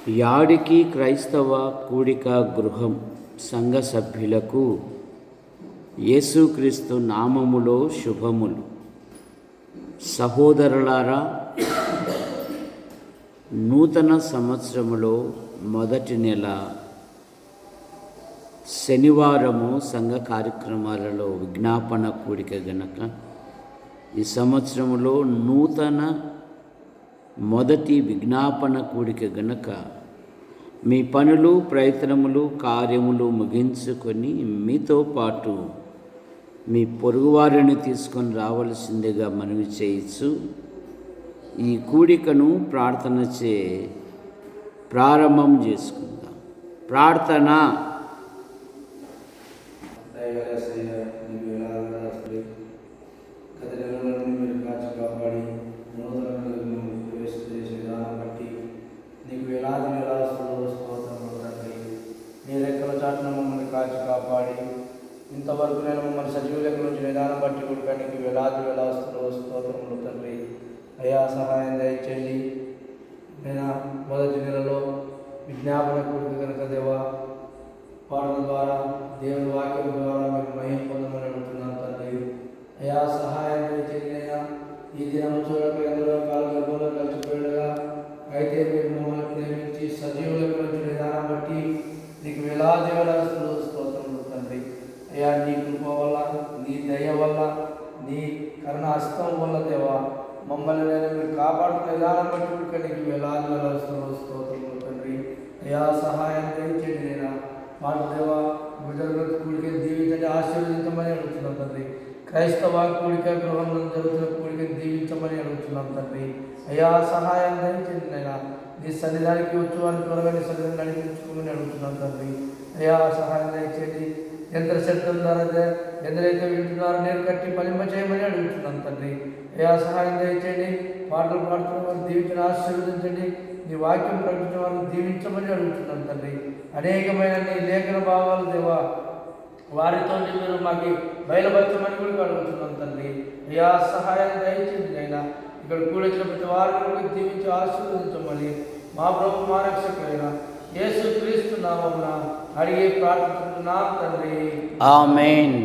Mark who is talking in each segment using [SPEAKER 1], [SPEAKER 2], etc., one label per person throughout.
[SPEAKER 1] యాడికి క్రైస్తవ కూడిక గృహం సంఘ సభ్యులకు యేసుక్రీస్తు నామములో శుభములు. సహోదరులారా, నూతన సంవత్సరములో మొదటి నెల శనివారము సంఘ కార్యక్రమాలలో విజ్ఞాపన కూడిక గనక ఈ సంవత్సరములో నూతన మొదటి విజ్ఞాపన కూడిక గనక మీ పనులు, ప్రయత్నములు, కార్యములు ముగించుకొని మీతో పాటు మీ పొరుగువారిని తీసుకొని రావలసిందిగా మనవి చేయొచ్చు. ఈ కూడికను ప్రార్థనచే ప్రారంభం చేసుకుందాం. ప్రార్థన.
[SPEAKER 2] కాచి కాపాడి ఇంతవరకు నేను మమ్మల్ని సజీవులకు నుంచి విధానం బట్టి కొడుకానికి వేలాది స్తోత్రములు తండ్రి. అయా సహాయం దయచేయండి. నేను మొదటి నెలలో విజ్ఞాపన కూడిక కనుక దేవా పాటల ద్వారా దేవుని వాక్యం ద్వారా మీరు మహిమ పొందమని అడుగుతున్నాను తండ్రి. అయా సహాయం దయచేయండి. అయినా ఈ దినం చూడక ఎందరో గర్భంలో కలిసిపోయాడుగా అయితే మీరు మమ్మల్ని ప్రేమించి సజీవులకు నుంచి విధానం బట్టి నీకు వేలాది స్తోత్రములు తండ్రి. అయ్యా నీ కృప వల్ల, నీ దయ వల్ల, నీ కరుణ హస్తం వల్ల దేవా మమ్మల్ని నేను మీరు కాపాడుతున్న విధానం బట్టి నీకు వేలాది స్తోత్రములు తండ్రి. అయ్యా సహాయం దయచేయండి. నేను మాట దేవా బిడ్డల కూడిక దీవించండి, ఆశీర్వదించమని అడుగుతున్నాం తండ్రి. క్రైస్తవ కూడిక గృహంలో జరుగుతున్న కూడిక దీవించమని అడుగుతున్నాం తండ్రి. అయ్యా సహాయం దయచేయండి. నేను నీ సన్నిధానికి వచ్చి వారిని త్వరగా నీ సన్నిధాన్ని నడిపించుకోమని అడుగుతున్నాం తండ్రి. అయ్యా సహాయం దయచేయండి. యంత్ర శబ్దం ద్వారా ఎందరైతే వింటున్నారో నేను కట్టి ఫలింప చేయమని అడుగుతున్నాం తండ్రి. అయ్యా సహాయం దయచేయండి. పాటలు పాడుతున్న వారిని దీవించని ఆశీర్వదించండి. నీ వాక్యం ప్రకటించిన వారిని దీవించమని అడుగుతున్నాం తండ్రి. అనేకమైన నీ లేఖన భావాలు దేవా వారితో మీరు మాకు బయలుపరచమని కూడా అడుగుతున్నాం తండ్రి. అయ్యా సహాయం దయచేయండి. అయినా ఇక్కడ కూడొచ్చిన ప్రతి వారిని దీవించి ఆశీర్వదించమని మా ప్రభు మా రక్షకుడైన యేసుక్రీస్తు నామమున అడిగి ప్రార్థిస్తున్నాం తండ్రి.
[SPEAKER 1] ఆమేన్.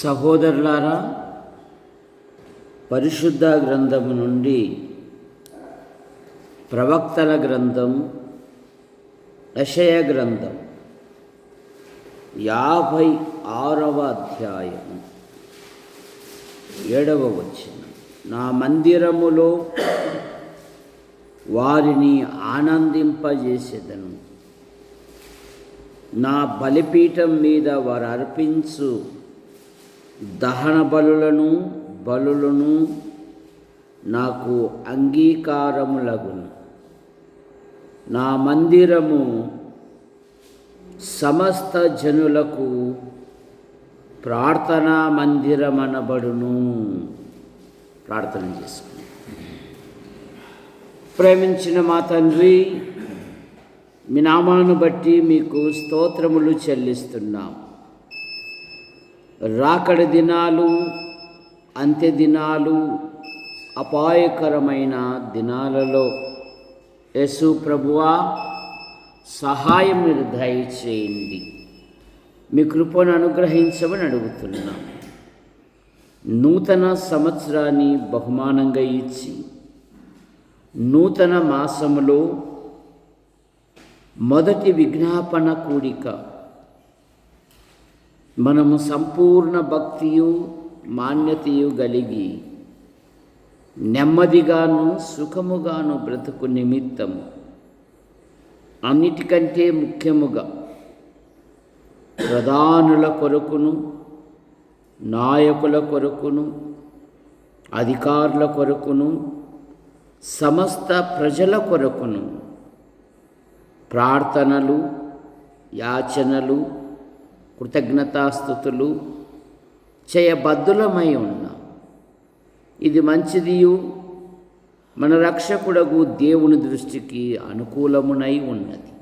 [SPEAKER 1] సహోదరులారా, పరిశుద్ధ గ్రంథము నుండి ప్రవక్తల గ్రంథం, యెషయా గ్రంథం 56వ అధ్యాయం 7వ వచనం. నా మందిరములో వారిని ఆనందింపజేసేదను, నా బలిపీఠం మీద వారు అర్పించు దహన బలులను నాకు అంగీకారములగును. నా మందిరము సమస్త జనులకు ప్రార్థనా మందిరమనబడును. ప్రార్థన చేసుకుని, ప్రేమించిన మా తండ్రి, మీ నామాను బట్టి మీకు స్తోత్రములు చెల్లిస్తున్నాం. రాకడి దినాలు, అంత్య దినాలు, అపాయకరమైన దినాలలో యేసు ప్రభువా, సహాయం మీరు దయచేయండి. మీ కృపను అనుగ్రహించమని అడుగుతున్నాం. నూతన సంవత్సరాన్ని బహుమానంగా ఇచ్చి, నూతన మాసములో మొదటి విజ్ఞాపన కూడిక మనము సంపూర్ణ భక్తియు మాన్యతయు కలిగి నెమ్మదిగాను సుఖముగాను బ్రతుకు నిమిత్తము, అన్నిటికంటే ముఖ్యముగా ప్రధానుల కొరకును, నాయకుల కొరకును, అధికారుల కొరకును, సమస్త ప్రజల కొరకును ప్రార్థనలు, యాచనలు, కృతజ్ఞతాస్తుతులు చేయబద్ధులమై ఉన్నాం. ఇది మంచిదియు మన రక్షకుడగు దేవుని దృష్టికి అనుకూలమునై ఉన్నది.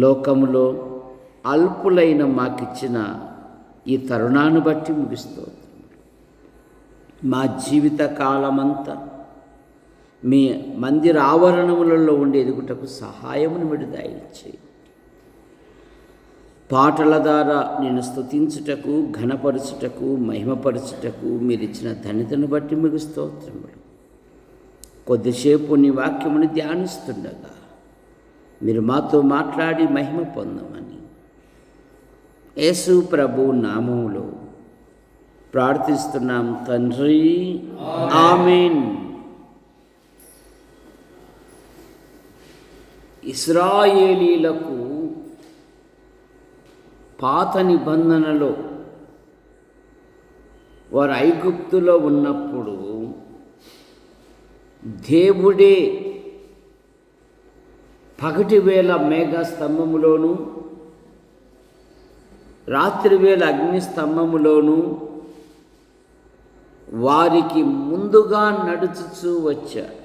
[SPEAKER 1] లోకములో అల్పులైన మాకిచ్చిన ఈ తరుణాన్ని బట్టి ముగిస్తోంది. మా జీవిత కాలమంతా మీ మందిర ఆవరణములలో ఉండి ఎదుగుటకు సహాయమును విడుదలచేయి. పాటల ద్వారా నేను స్తుతించుటకు, ఘనపరచుటకు, మహిమపరచుటకు మీరిచ్చిన ధన్యతను బట్టి మీకు స్తోత్రములు. కొద్దిసేపు నీ వాక్యముని ధ్యానిస్తుండగా మీరు మాతో మాట్లాడి మహిమ పొందమని యేసు ప్రభు నామములో ప్రార్థిస్తున్నాం తండ్రి, ఆమేన్. ఇశ్రాయేలీలకు పాత నిబంధనలో వారు ఐగుప్తులో ఉన్నప్పుడు దేవుడే పగటివేళ మేఘ స్తంభములోను, రాత్రివేళ అగ్ని స్తంభములోను వారికి ముందుగా నడుచుచూ వచ్చారు.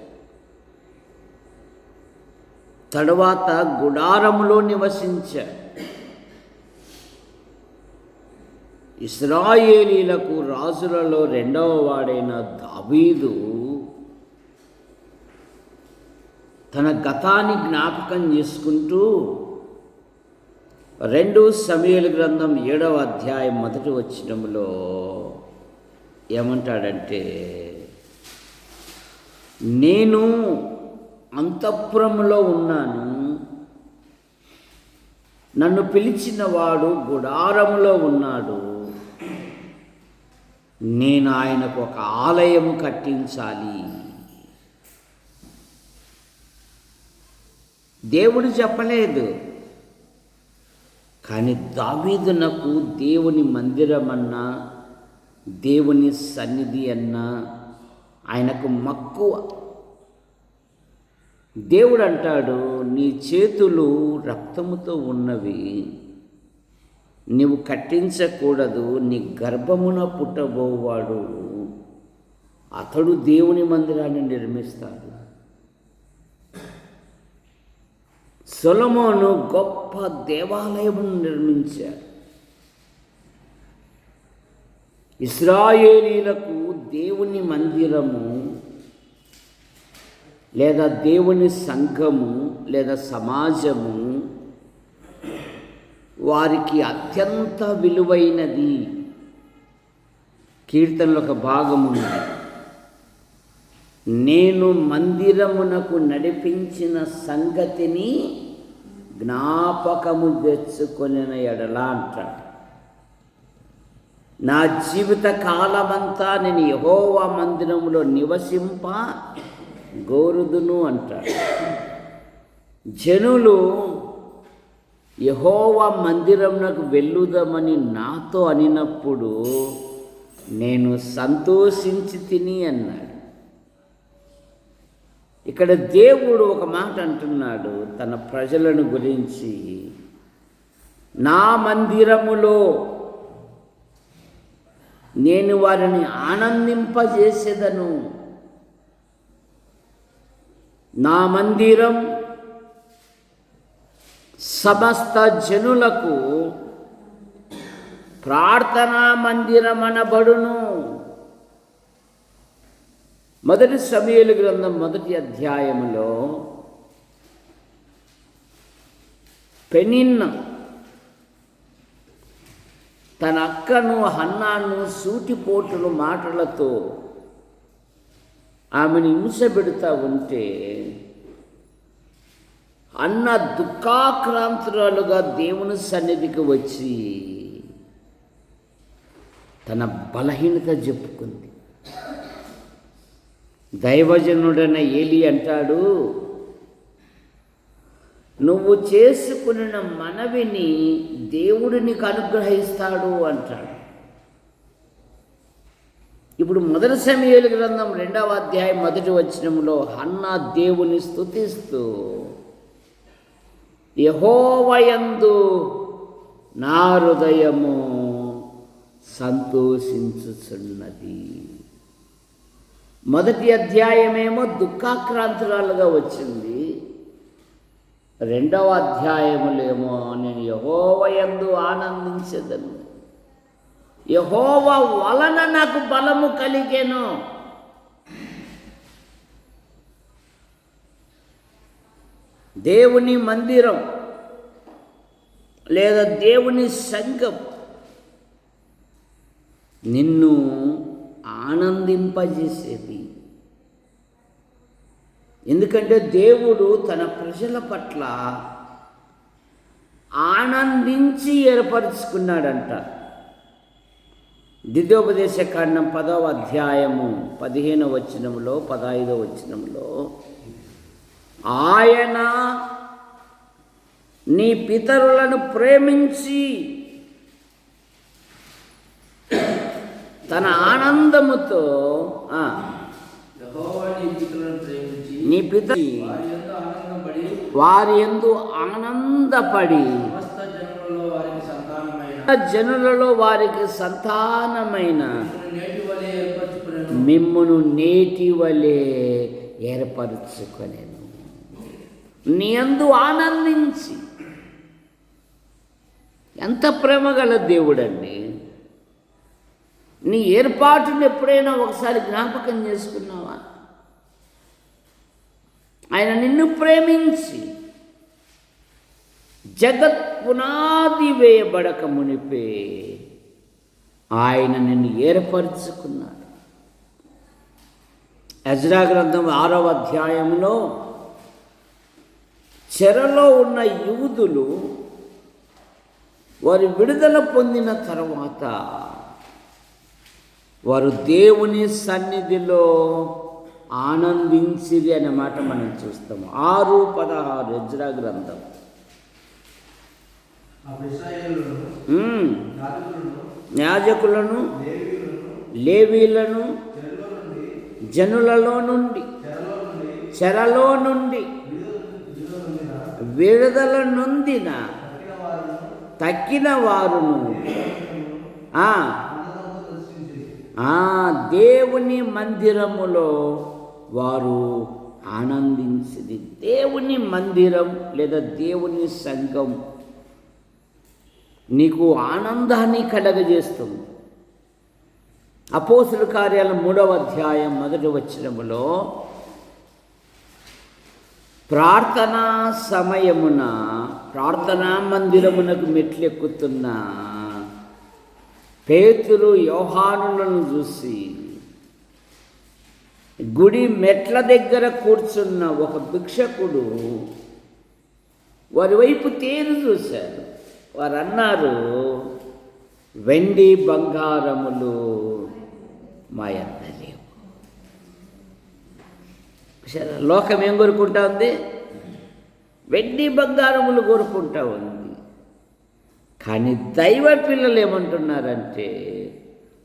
[SPEAKER 1] తరువాత గుడారములో నివసించాడు. ఇశ్రాయేలీలకు రాజులలో రెండవ వాడైన దావీదు తన గతాన్ని జ్ఞాపకం చేసుకుంటూ 2 సమూయేలు గ్రంథం 7వ అధ్యాయం 1వ వచనములో ఏమంటాడంటే, నేను అంతఃపురములో ఉన్నాను, నన్ను పిలిచిన వాడు గుడారములో ఉన్నాడు, నేను ఆయనకు ఒక ఆలయము కట్టించాలి. దేవుడు చెప్పలేదు, కానీ దావీదునకు దేవుని మందిరం అన్నా దేవుని సన్నిధి అన్నా ఆయనకు మక్కువ. దేవుడు అంటాడు, నీ చేతులు రక్తముతో ఉన్నవి, నీవు కట్టించకూడదు, నీ గర్భమున పుట్టబోవాడు అతడు దేవుని మందిరాన్ని నిర్మిస్తాడు. సొలొమోను గొప్ప దేవాలయమును నిర్మించాడు. ఇశ్రాయేలీలకు దేవుని మందిరము లేదా దేవుని సంఘము లేదా సమాజము వారికి అత్యంత విలువైనది. కీర్తనలో ఒక భాగమున్నది, నేను మందిరమునకు నడిపించిన సంగతిని జ్ఞాపకము తెచ్చుకొనిన ఎడల అంటాడు. నా జీవిత కాలమంతా నేను యెహోవా మందిరములో నివసింప గోరుదును అంటాడు. జనులు యెహోవా మందిరమునకు వెళ్ళుదామని నాతో అనినప్పుడు నేను సంతోషించి తిని అన్నాడు. ఇక్కడ దేవుడు ఒక మాట అంటున్నాడు తన ప్రజలను గురించి, నా మందిరములో నేను వారిని ఆనందింపజేసేదను. నా మందిరం సమస్త జనులకు ప్రార్థనా మందిరం అనబడును. మొదటి సమూయేలు గ్రంథం 1వ అధ్యాయములో పెనిన్నా తన అక్కను హన్నాను సూటిపోటుల మాటలతో ఆమెను హింసపెడుతూ ఉంటే అన్న దుఃఖాక్రాంతురాలుగా దేవుని సన్నిధికి వచ్చి తన బలహీనత చెప్పుకుంది. దైవజనుడైన ఏలీ అంటాడు, నువ్వు చేసుకున్న మనవిని దేవుడు నీకు అనుగ్రహిస్తాడు అంటాడు. ఇప్పుడు మొదటి సమూయేలు గ్రంథం 2వ అధ్యాయం 1వ వచనంలో హన్నా దేవుని స్తుతిస్తూ యెహోవాయందు నా హృదయము సంతోషించుచున్నది. మొదటి అధ్యాయమేమో దుఃఖాక్రాంతురాలుగా వచ్చింది, 2వ అధ్యాయములేమో నేను యెహోవాయందు ఆనందించెదను, యెహోవా వలన నాకు బలము కలిగెను. దేవుని మందిరం లేదా దేవుని సంఘం నిన్ను ఆనందింపజేసేది. ఎందుకంటే దేవుడు తన ప్రజల పట్ల ఆనందించి ఏర్పరచుకున్నాడంట. ద్వితీయోపదేశకాండం 10వ అధ్యాయము 15వ వచనంలో 15వ వచనంలో ఆయన నీ పితరులను ప్రేమించి తన ఆనందముతో నీ పితరు వారి యందు ఆనందపడి జనులలో వారికి సంతానమైన మిమ్మును నేటి వలె ఏర్పరచుకొనెను. నీ యందు ఆనందించి. ఎంత ప్రేమ గల దేవుడండి! నీ ఏర్పాటును ఎప్పుడైనా ఒకసారి జ్ఞాపకం చేసుకున్నావా? ఆయన నిన్ను ప్రేమించి జగత్ పునాది వేయబడక మునిపే ఆయన నిన్ను ఏర్పరచుకున్నాడు. ఎజ్రా గ్రంథం 6వ అధ్యాయంలో చెరలో ఉన్న యూదులు వారు విడుదల పొందిన తర్వాత వారు దేవుని సన్నిధిలో ఆనందించిరి అనే మాట మనం చూస్తాము. 6:16 ఎజ్రా గ్రంథం. యాజకులను లేవీలను జనులలో నుండి చెరలో నుండి విడుదల నొందిన తక్కిన వారును దేవుని మందిరములో వారు ఆనందించింది. దేవుని మందిరం లేదా దేవుని సంఘం నీకు ఆనందాన్ని కలగజేస్తుంది. అపోస్తుల కార్యాల 3వ అధ్యాయం 1వ వచనములో ప్రార్థనా సమయమున ప్రార్థనా మందిరమునకు మెట్లెక్కుతున్న పేతురు యోహానులను చూసి గుడి మెట్ల దగ్గర కూర్చున్న ఒక భిక్షకుడు వారి వైపు తేరు చూశారు. వారు అన్నారు, వెండి బంగారములు మా యొద్ద లేవు. లోకం ఏం కోరుకుంటా ఉంది? వెండి బంగారములు కోరుకుంటా ఉంది. కానీ దైవ పిల్లలు ఏమంటున్నారంటే,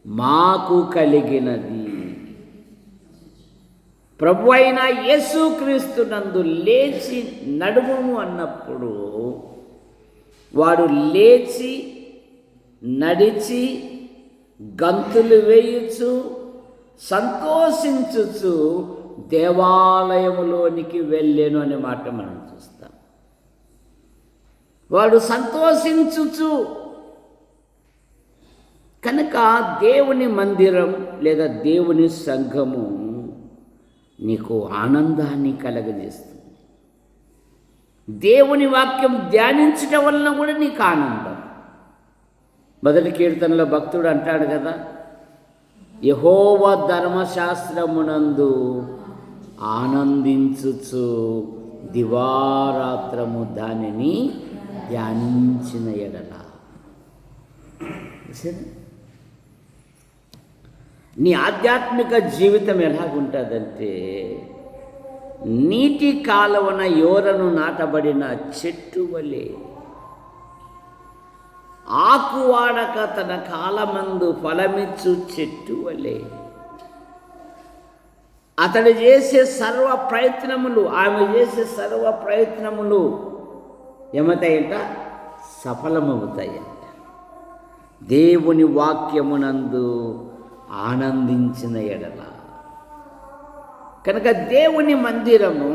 [SPEAKER 1] మాకు కలిగినది ప్రభు అయిన యేసుక్రీస్తు నందు లేచి నడుము అన్నప్పుడు వాడు లేచి నడిచి గంతులు వేయుచు సంతోషించుచు దేవాలయములోనికి వెళ్ళాను అనే మాట మనం చూస్తాం. వాడు సంతోషించుచు. కనుక దేవుని మందిరం లేదా దేవుని సంఘము నీకు ఆనందాన్ని కలగజేస్తుంది. దేవుని వాక్యం ధ్యానించటం వలన కూడా నీకు ఆనందం. మొదటి కీర్తనలో భక్తుడు అంటాడు కదా, యెహోవా ధర్మశాస్త్రమునందు ఆనందించుచు దివారాత్రము దానిని ధ్యానించిన ఎడల. నీ ఆధ్యాత్మిక జీవితం ఎలాగుంటుందంటే, నీటి కాలువన యోరను నాటబడిన చెట్టు వలె, ఆకువాడక తన కాలమందు ఫలమిచ్చు చెట్టు వలె. అతడు చేసే సర్వ ప్రయత్నములు, ఆమె చేసే సర్వ ప్రయత్నములు ఏమవుతాయంట? సఫలమవుతాయంట. దేవుని వాక్యమునందు ఆనందించిన ఎడల. కనుక దేవుని మందిరము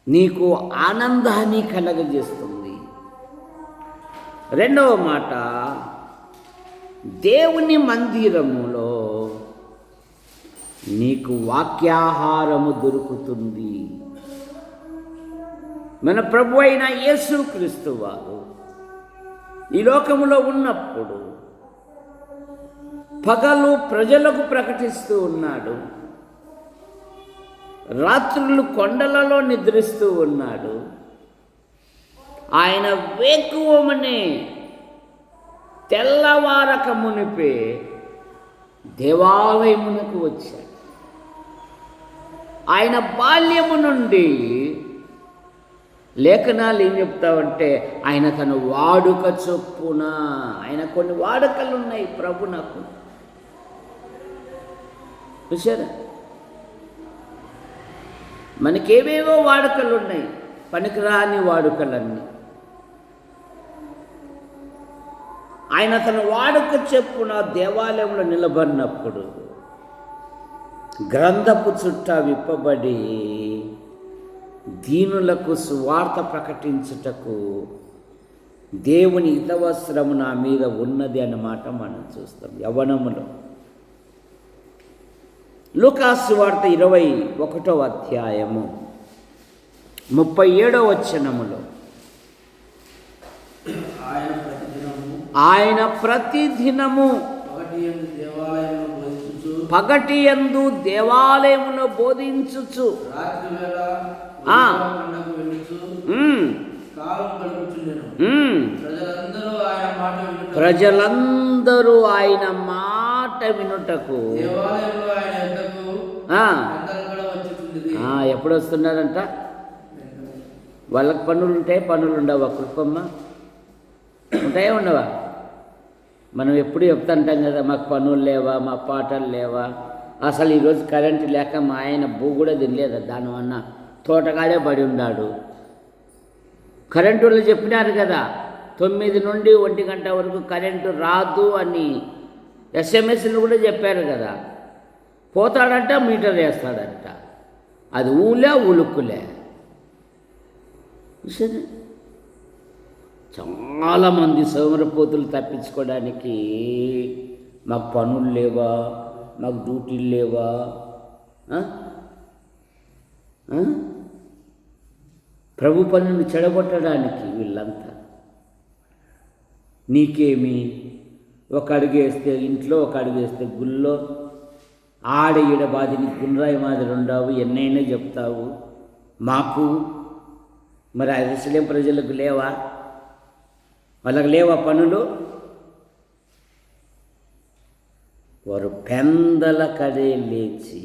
[SPEAKER 1] నీకు ఆనందాన్ని కలగజేస్తుంది. రెండవ మాట, దేవుని మందిరములో నీకు వాక్యాహారము దొరుకుతుంది. మన ప్రభు అయిన యేసుక్రీస్తు వారు ఈ లోకములో ఉన్నప్పుడు పగలు ప్రజలకు ప్రకటిస్తూ ఉన్నాడు, రాత్రులు కొండలలో నిద్రిస్తూ ఉన్నాడు. ఆయన వేకువమనే తెల్లవారక మునిపే దేవాలయమునకు వచ్చాడు. ఆయన బాల్యము నుండి లేఖనాలు ఏం చెప్తావంటే, ఆయన తన వాడుక చొప్పున, ఆయన కొన్ని వాడుకలు ఉన్నాయి ప్రభు నాకు. చూసారా, మనకేవేవో వాడుకలు ఉన్నాయి, పనికిరాని వాడుకలన్నీ. ఆయన తన వాడుక చెప్పున దేవాలయంలో నిలబడినప్పుడు గ్రంథపు చుట్ట విప్పబడి దీనులకు సువార్త ప్రకటించుటకు దేవుని హితవస్త్రము నా మీద ఉన్నది అన్నమాట మనం చూస్తాం. యవ్వనములో లూకాసు సువార్త 21వ అధ్యాయము 37వ వచనములో ఆయన ప్రతిదినము పగటి యందు దేవాలయములో బోధించుచు
[SPEAKER 2] రాత్రి వేళ
[SPEAKER 1] ఆ.
[SPEAKER 2] కొండకు వెళ్ళుచు
[SPEAKER 1] ఉమ్,
[SPEAKER 2] కాలం గడుపుచుండెను.
[SPEAKER 1] ఉమ్.
[SPEAKER 2] ప్రజలందరూ ఆయన మాట
[SPEAKER 1] ప్రజలందరూ ఆయన మాట
[SPEAKER 2] వినుటకు
[SPEAKER 1] వినుటకు
[SPEAKER 2] దేవాలయంలో ఆయన యొద్దకు
[SPEAKER 1] ఆ,
[SPEAKER 2] పెద్దలు కూడా వచ్చుచుండిరి.
[SPEAKER 1] ఎప్పుడు వస్తున్నారంట? వాళ్ళకి పనులు ఉంటాయి, పనులు ఉండవా? కృపమ్మ ఉంటాయా ఉండవా? మనం ఎప్పుడు చెప్తుంటాం కదా, మాకు పనులు లేవా, మా పాటలు లేవా. అసలు ఈరోజు కరెంటు లేక మా ఆయన బూ కూడా తినలేదు, దానివల్ల తోటగాడే పడి ఉన్నాడు. కరెంటు వాళ్ళు చెప్పినారు కదా, 9 నుండి 1 గంట వరకు కరెంటు రాదు అని ఎస్ఎంఎస్లు కూడా చెప్పారు కదా. పోతాడంట, మీటర్ వేస్తాడంట. అది ఊలే ఉలుక్కులే. సరే, చాలామంది సోమరపోతులు తప్పించుకోవడానికి మాకు పనులు లేవా, మాకు డ్యూటీలు లేవా, ప్రభు పనులను చెడగొట్టడానికి వీళ్ళంతా. నీకేమి, ఒక అడుగేస్తే ఇంట్లో, ఒక అడుగేస్తే గుళ్ళో, ఆడ ఈడ బాధిని గుండ్రాయి మాదిరి ఉండవు, ఎన్నైనా చెప్తావు. మాకు మరి అసలేం ప్రజలకు లేవా? వాళ్ళకి లేవా పనులు? వారు పెందల కడే లేచి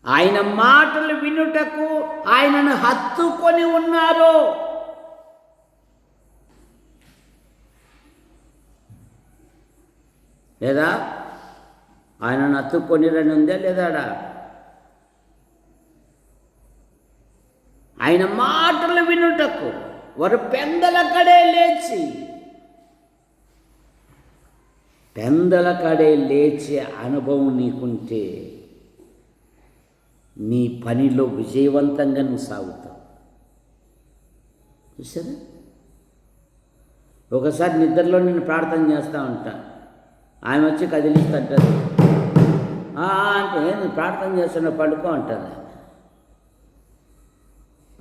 [SPEAKER 1] ఆయన మాటలు వినుటకు ఆయనను హత్తుకొని ఉన్నారు. లేదా ఆయనను హత్తుకొనిరని ఉందా లేదా? ఆయన మాటలు వినుటకు వారు పెందల కడే లేచి, పెందల కడే లేచే అనుభవం నీకుంటే నీ పనిలో విజయవంతంగా నువ్వు సాగుతావు. చూసారా? ఒకసారి నిద్రలో నేను ప్రార్థన చేస్తూ ఉంటా, ఆమె వచ్చి కదిలిస్తుంటుంది. అంటే నేను ప్రార్థన చేస్తున్నా, పడుకో అంటుంది.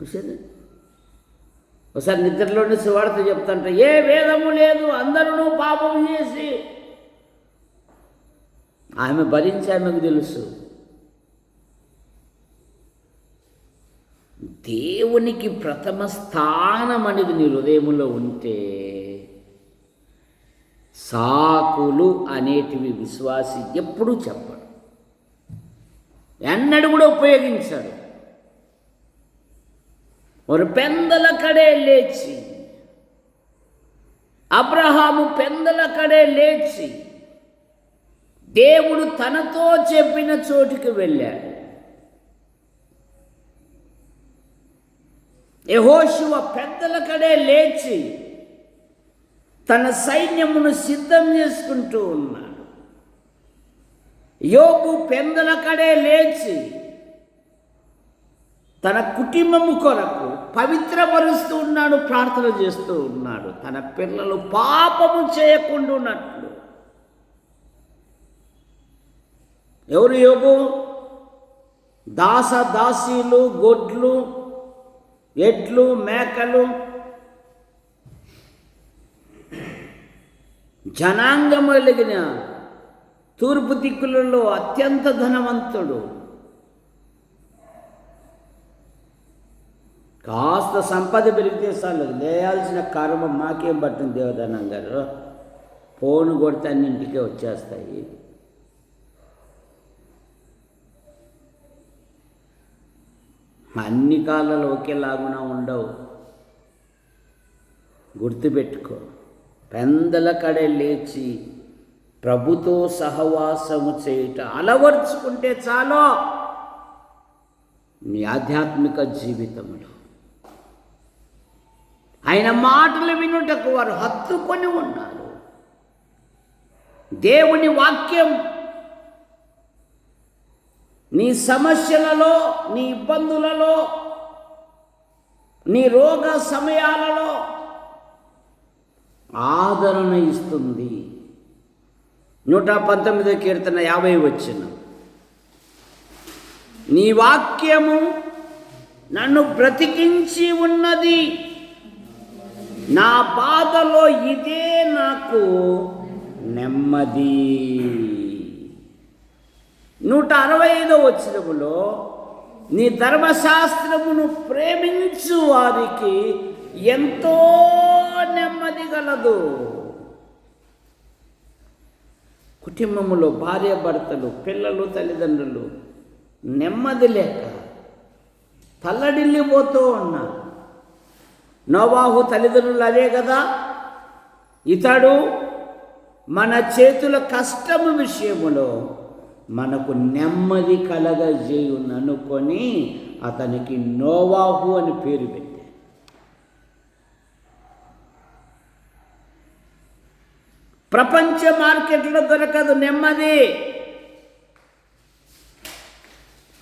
[SPEAKER 1] చూసారా? ఒకసారి నిద్రలోనే సువార్త చెప్తుంటా, ఏ వేదము లేదు, అందరూ పాపం చేసి. ఆమె భరించి ఆమెకు తెలుసు. దేవునికి ప్రథమ స్థానం అనేది నీ హృదయంలో ఉంటే సాకులు అనేటివి విశ్వాసి ఎప్పుడూ చెప్పడు, ఎన్నడూ కూడా ఉపయోగించాడు. వారు పెందల కడే లేచి, అబ్రహాము పెందల కడే లేచి దేవుడు తనతో చెప్పిన చోటికి వెళ్ళాడు. యెహోషువ పెద్దల కడే లేచి తన సైన్యమును సిద్ధం చేసుకుంటూ ఉన్నాడు. యోబు పెందల కడే లేచి తన కుటుంబము కొరకు పవిత్రపరుస్తూ ఉన్నాడు, ప్రార్థన చేస్తూ ఉన్నాడు, తన పిల్లలు పాపము చేయకుండా ఉన్నట్లు. ఎవరు యోబు? దాసీలు, గొడ్లు, ఎడ్లు, మేకలు, జనాంగం వెలిగిన తూర్పు దిక్కులలో అత్యంత ధనవంతుడు. కాస్త సంపద పెరిగితే చాలు, లేయాల్సిన కర్మ మాకేం పట్టింది దేవదానం గారు, ఫోన్ కొడితే అన్నింటికే వచ్చేస్తాయి. అన్ని కాలాలు ఒకేలాగునా ఉండవు, గుర్తుపెట్టుకో. పెందల కడే లేచి ప్రభుతో సహవాసము చేయుట అలవర్చుకుంటే చాలు నీ ఆధ్యాత్మిక జీవితంలో. ఆయన మాటలు వినుటకు వారు హత్తుకొని ఉన్నారు. దేవుని వాక్యం నీ సమస్యలలో, నీ ఇబ్బందులలో, నీ రోగ సమయాలలో ఆదరణ ఇస్తుంది. 119 కీర్తన 50 వచనం, నీ వాక్యము నన్ను బ్రతికించి ఉన్నది, నా బాధలో ఇదే నాకు నెమ్మది. 165వ వచనములో నీ ధర్మశాస్త్రమును ప్రేమించు వారికి ఎంతో నెమ్మది గలదు. కుటుంబములో భార్యాభర్తలు, పిల్లలు, తల్లిదండ్రులు నెమ్మది లేక తల్లడిల్లిపోతూ ఉన్నారు. నోవాహు తల్లిదండ్రులు అదే కదా, ఇతడు మన చేతుల కష్టము విషయములో మనకు నెమ్మది కలగజేయుననుకొని అతనికి నోవాహు అని పేరు పెట్టారు. ప్రపంచ మార్కెట్లో దొరకదు నెమ్మది,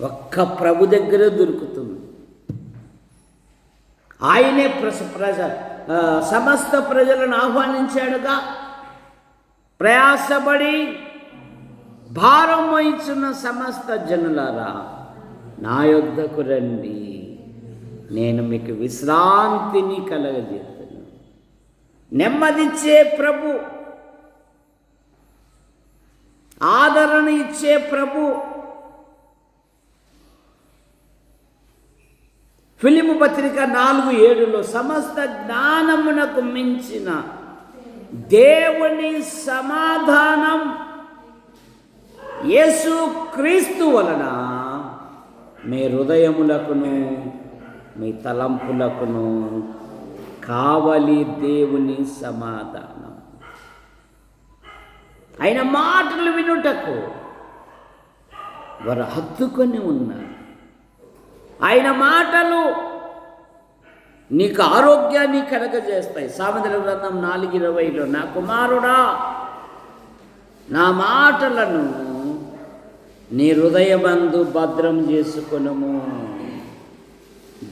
[SPEAKER 1] ఒక్క ప్రభు దగ్గరే దొరుకుతుంది. ఆయనే సమస్త ప్రజలను ఆహ్వానించాడుగా, ప్రయాసపడి భారం వహించున్న సమస్త జనులారా నా యొద్దకు రండి, నేను మీకు విశ్రాంతిని కలగజేస్తాను. నెమ్మదిచ్చే ప్రభు, ఆదరణ ఇచ్చే ప్రభు. ఫిలిప్పు పత్రిక 4:7 సమస్త జ్ఞానమునకు మించిన దేవుని సమాధానం యేసు క్రీస్తు వలన మీ హృదయములకును మీ తలంపులకును కావలి దేవుని సమాధానం. ఆయన మాటలు వినుటకు వారు హత్తుకొని ఉన్నారు. ఆయన మాటలు నీకు ఆరోగ్యాన్ని కలగజేస్తాయి. సామెతల గ్రంథం 4:20 నా కుమారుడా, నా మాటలను నీ హృదయమందు భద్రం చేసుకొనుము,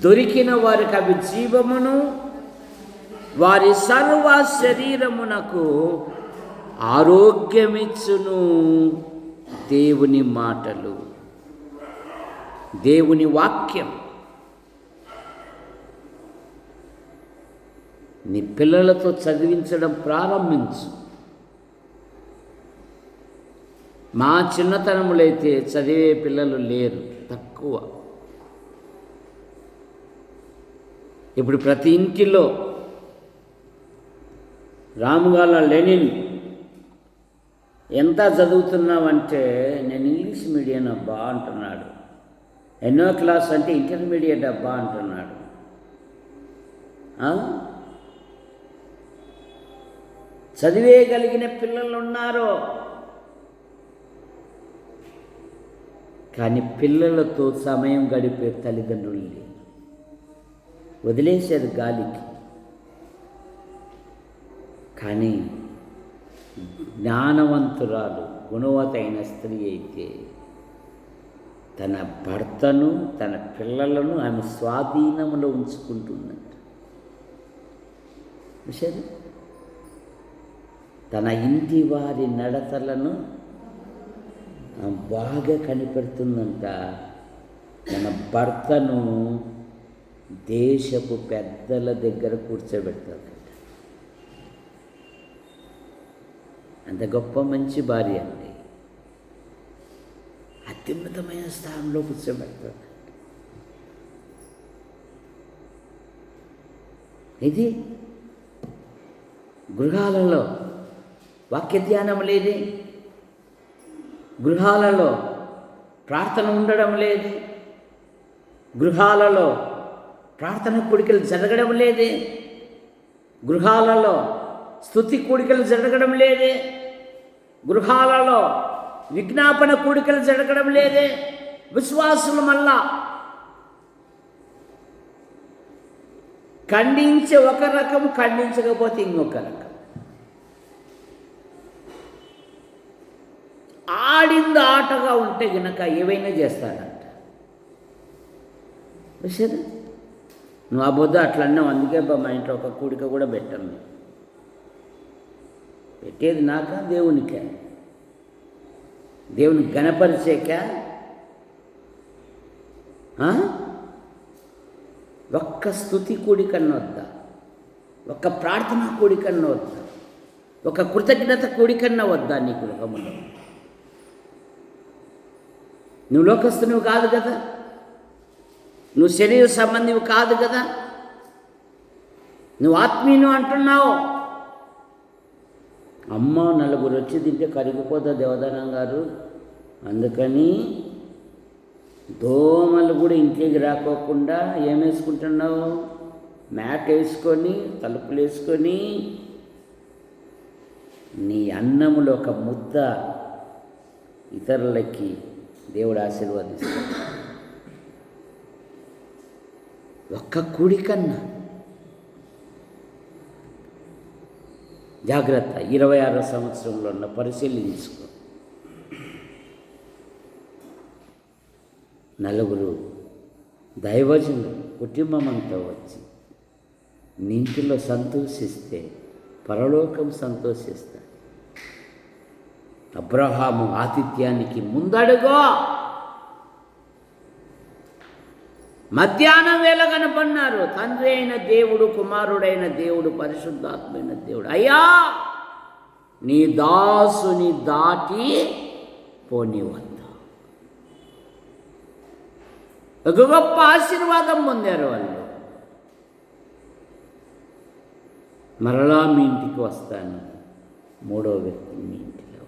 [SPEAKER 1] దొరికిన వారికి అవి జీవమును వారి సర్వ శరీరమునకు ఆరోగ్యమిచ్చును. దేవుని మాటలు, దేవుని వాక్యం నీ పిల్లలతో చదివించడం ప్రారంభించు. మా చిన్నతనములో అయితే చదివే పిల్లలు లేరు, తక్కువ. ఇప్పుడు ప్రతి ఇంటిలో రాముగాల లెనిన్ ఎంత చదువుతున్నావంటే నేను ఇంగ్లీష్ మీడియం అబ్బా అంటున్నాడు. ఎన్నో క్లాస్ అంటే ఇంటర్మీడియట్ అబ్బా అంటున్నాడు. చదివేయగలిగిన పిల్లలు ఉన్నారు, కానీ పిల్లలతో సమయం గడిపే తల్లిదండ్రులు లేరు, వదిలేశారు గాలికి. కానీ జ్ఞానవంతురాలు, గుణవతైన స్త్రీ అయితే తన భర్తను, తన పిల్లలను ఆమె స్వాధీనంలో ఉంచుకుంటుందంట. సరే, తన ఇంటి వారి నడతలను బాగా కనిపెడుతుందంట. తన భర్తను దేశపు పెద్దల దగ్గర కూర్చోబెడతాడంట. అంత గొప్ప మంచి భార్య అండి, అత్యున్నతమైన స్థానంలో కూర్చోబెడతాడు. ఇది గృహాలలో వాక్య ధ్యానం లేదే, గృహాలలో ప్రార్థన ఉండడం లేదు, గృహాలలో ప్రార్థన కూడికలు జరగడం లేదే, గృహాలలో స్తుతి కూడికలు జరగడం లేదే, గృహాలలో విజ్ఞాపన కూడికలు జరగడం లేదే. విశ్వాసులు మళ్ళా ఖండించే ఒక రకం, ఖండించకపోతే ఇంకొక రకం. ఆడింది ఆటగా ఉంటే గనక ఏవైనా చేస్తాడంట. సరే, నువ్వు అబద్ధ అట్లా అన్నావు, అందుకే మా ఇంట్లో ఒక కూడిక కూడా పెట్టాను. పెట్టేది నాకా దేవునికే? దేవుని గణపరిచేక? ఒక్క స్తుతి కూడికన్న వద్దా, ఒక్క ప్రార్థన కూడికన్న వద్దా, ఒక కృతజ్ఞత కూడికన్న వద్దా నీ గృహములో? నువ్వు లోకస్తునివి కాదు కదా, నువ్వు శరీర సంబంధివి కాదు కదా, నువ్వు ఆత్మీయును అంటున్నావు. అమ్మ నలుగురు వచ్చి తింటే కరిగిపోతా దేవదానం గారు, అందుకని దోమలు కూడా ఇంట్లోకి రాకోకుండా ఏం వేసుకుంటున్నావు? మ్యాట్ వేసుకొని తలుపులు వేసుకొని నీ అన్నములో ఒక ముద్ద ఇతరులకి దేవుడు ఆశీర్వదిస్తాడు. ఒక్క కూడి కన్నా జాగ్రత్త. 26వ సంవత్సరంలో ఉన్న పరిశీలించుకో. నలుగురు దైవజనులు కుటుంబమంతా వచ్చి నీ ఇంటిలో సంతోషిస్తే పరలోకం సంతోషిస్తాడు. అబ్రహాము ఆతిథ్యానికి ముందడుగో. మధ్యాహ్నం వేళ కనపడినారు. తండ్రి అయిన దేవుడు, కుమారుడైన దేవుడు, పరిశుద్ధాత్మైన దేవుడు, అయ్యా నీ దాసుని దాటి పోనివద్దు. ఒక గొప్ప ఆశీర్వాదం పొందారు వాళ్ళు. మరలా మీ ఇంటికి వస్తాను, మూడో వ్యక్తి మీ ఇంటిలో.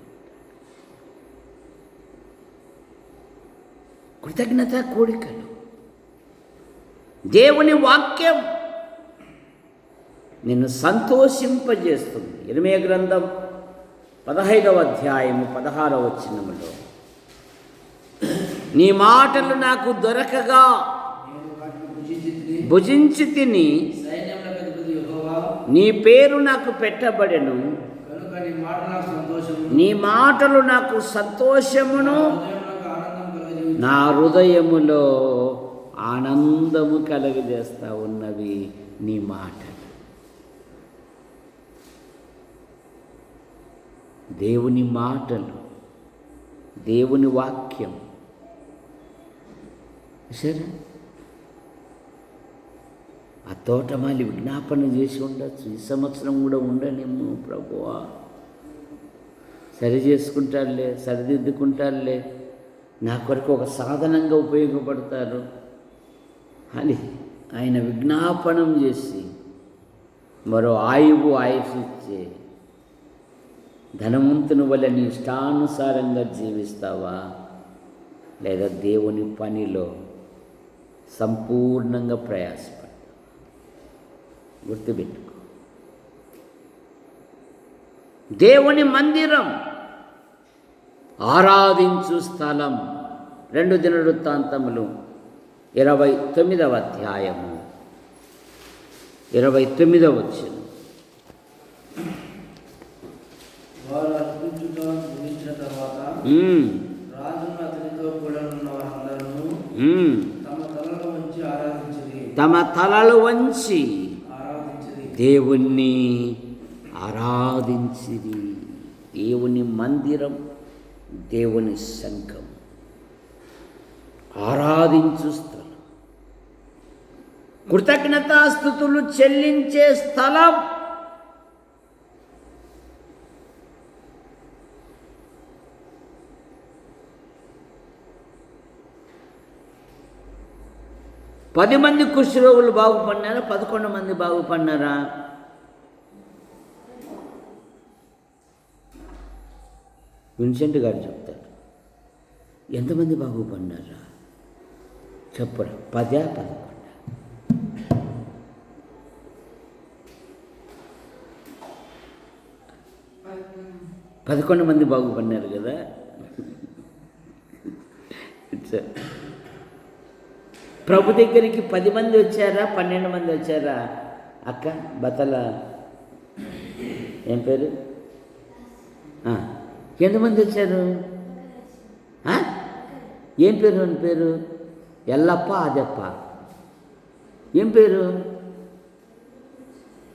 [SPEAKER 1] కృతజ్ఞత కోరికలు. దేవుని వాక్యం నిన్ను సంతోషింపజేస్తుంది. ఇర్మీయా గ్రంథం 15వ అధ్యాయము 16వ వచనములో, నీ మాటలు నాకు దొరకగా భుజించి తిని నీ పేరు నాకు పెట్టబడెను, నీ మాటలు నాకు సంతోషమును నా హృదయములో ఆనందము కలుగజేస్తా ఉన్నవి నీ మాటలు. దేవుని మాటలు, దేవుని వాక్యం. సరే, ఆ తోటమాలి విజ్ఞాపన చేసి ఉండొచ్చు, ఈ సంవత్సరం కూడా ఉండనేమో ప్రభువా, సరి చేసుకుంటారులే, సరిదిద్దుకుంటారులే, నా కొరకు ఒక సాధనంగా ఉపయోగపడతారు అని ఆయన విజ్ఞాపనం చేసి మరో ఆయుసు ఇచ్చే ధనవంతుని వల్ల నీ ఇష్టానుసారంగా జీవిస్తావా, లేదా దేవుని పనిలో సంపూర్ణంగా ప్రయాసపడతావా? గుర్తుపెట్టుకో. దేవుని మందిరం ఆరాధించు స్థలం. 2 దినవృత్తాంతములు 29వ అధ్యాయము 29వ వచనం.
[SPEAKER 2] వారు అర్పించుట ముగించిన తర్వాత రాజును అతనితో కూడా ఉన్న వారందరూ
[SPEAKER 1] తమ తలలు వంచి దేవుణ్ణి ఆరాధించిరి. దేవుని మందిరం, దేవుని సంఘం, ఆరాధించు స్థలం, కృతజ్ఞతాస్తుతులు చెల్లించే స్థలం. పది మంది కుష్ఠరోగులు బాగుపడినారా? 11 మంది బాగుపడినారా? విన్సెంట్ గారు చెప్తారు. ఎంతమంది బాగుపడినారా చెప్పరా? 10 11? 11 మంది బాగుపడినారు కదా. ప్రభు దగ్గరికి 10 మంది వచ్చారా? 12 మంది వచ్చారా? అక్క బతల ఏం పేరు? ఎంతమంది వచ్చారు? ఏం పేరు? అని పేరు ఎల్లప్ప, ఆదప్ప, ఏం పేరు?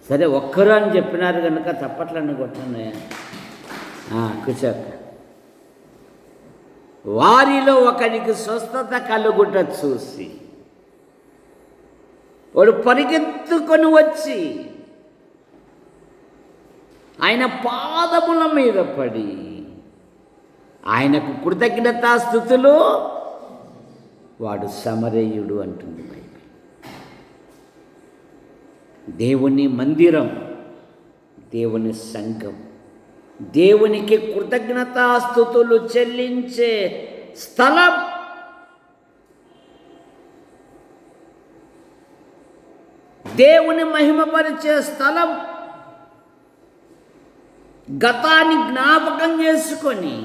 [SPEAKER 1] సరే, ఒక్కరు అని చెప్పినారు కనుక చప్పట్లన్నీ కొట్టున్నాయా? కూర్చోక. వారిలో ఒకరికి స్వస్థత కలుగుట చూసి వాడు పరిగెత్తుకొని వచ్చి ఆయన పాదముల మీద పడి ఆయనకు కృతజ్ఞతాస్తుతులు వాడు సమరయుడు అంటుంది బైబిల్. దేవుని మందిరం, దేవుని సంఘం, దేవునికి కృతజ్ఞతాస్తుతులు చెల్లించే స్థలం. దేవుని మహిమపరిచే స్థలం. గతాన్ని జ్ఞాపకం చేసుకొని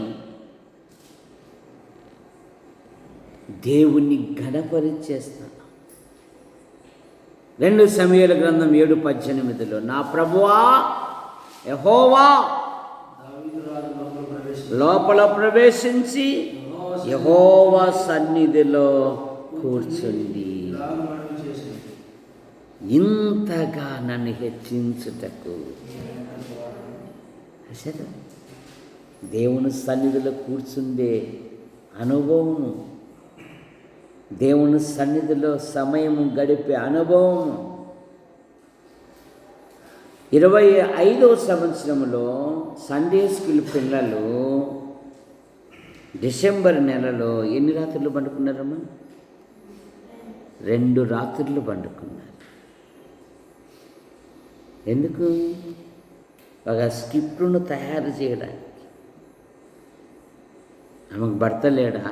[SPEAKER 1] దేవుణ్ణి ఘనపరిచే స్థలం. 2 సమూయేలు గ్రంథం 7:18 నా ప్రభువా యెహోవా లోపల ప్రవేశించి యెహోవా సన్నిధిలో కూర్చుండి ఇంతగా నన్ను హెచ్చించుటకు. అసలు దేవుని సన్నిధిలో కూర్చుండే అనుభవము, దేవుని సన్నిధిలో సమయము గడిపే అనుభవం. 25వ సంవత్సరంలో సండే స్కూల్ పిల్లలు డిసెంబర్ నెలలో ఎన్ని రాత్రులు పండుకున్నారమ్మా? 2 రాత్రులు పండుకున్నారు. ఎందుకు? ఒక స్క్రిప్ట్ను తయారు చేయడానికి. ఆమెకు భర్త లేడా?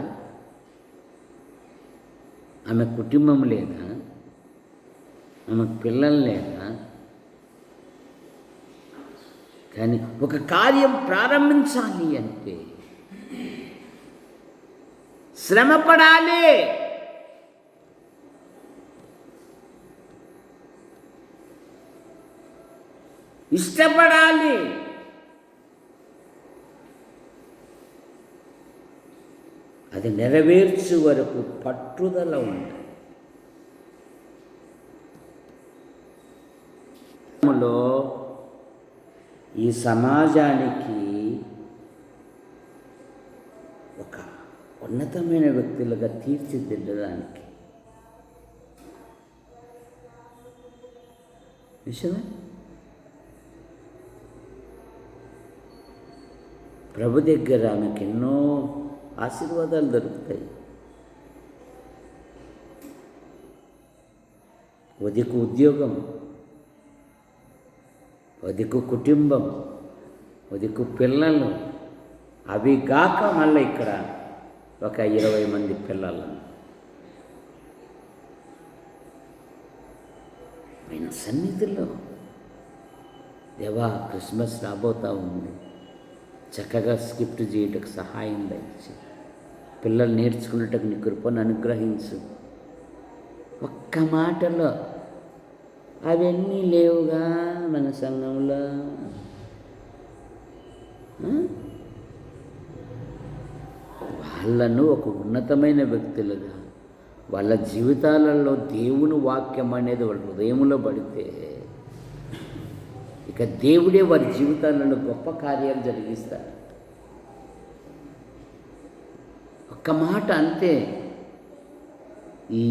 [SPEAKER 1] ఆమె కుటుంబం లేదా? ఆమెకు పిల్లలు లేదా? కానీ ఒక కార్యం ప్రారంభించాలి అంటే శ్రమపడాలి. ఇష్టపడాలి. అది నెరవేర్చు వరకు పట్టుదల ఉండాలి. ఈ సమాజానికి ఒక ఉన్నతమైన వ్యక్తులుగా తీర్చిదిద్దడానికి విషయమే ప్రభు దగ్గర ఆమెకు ఎన్నో ఆశీర్వాదాలు దొరుకుతాయి. వదికు ఉద్యోగం, వదికు కుటుంబం, వదికు పిల్లలు, అవి గాక మళ్ళీ ఇక్కడ ఒక 20 మంది పిల్లలు. ఆయన సన్నిధిలో దేవా క్రిస్మస్ రాబోతూ ఉంది, చక్కగా స్కిప్ట్ చేయటకు సహాయం దయచి, పిల్లలు నేర్చుకునేటకు నీ కృపను అనుగ్రహించు. ఒక్క మాటలో అవన్నీ లేవుగా మన సంఘంలో. వాళ్ళను ఒక ఉన్నతమైన వ్యక్తులుగా, వాళ్ళ జీవితాలలో దేవుని వాక్యం అనేది వాళ్ళ హృదయంలో పడితే ఇక దేవుడే వారి జీవితాలలో గొప్ప కార్యాలు జరిగిస్తారు. ఒక్క మాట అంతే. ఈ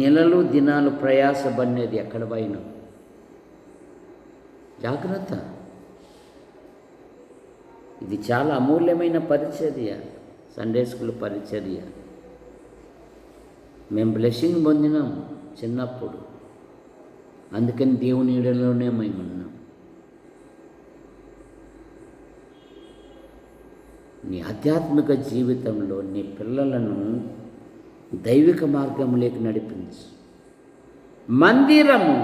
[SPEAKER 1] నెలలు దినాలు ప్రయాసపడినది ఎక్కడ పోయినా జాగ్రత్త. ఇది చాలా అమూల్యమైన పరిచర్య, సండే స్కూల్ పరిచర్య. మేము బ్లెస్సింగ్ పొందినాం చిన్నప్పుడు, అందుకని దేవుని నీడలోనే మేము ఉన్నాం. నీ ఆధ్యాత్మిక జీవితంలో నీ పిల్లలను దైవిక మార్గంలోకి నడిపించు. మందిరము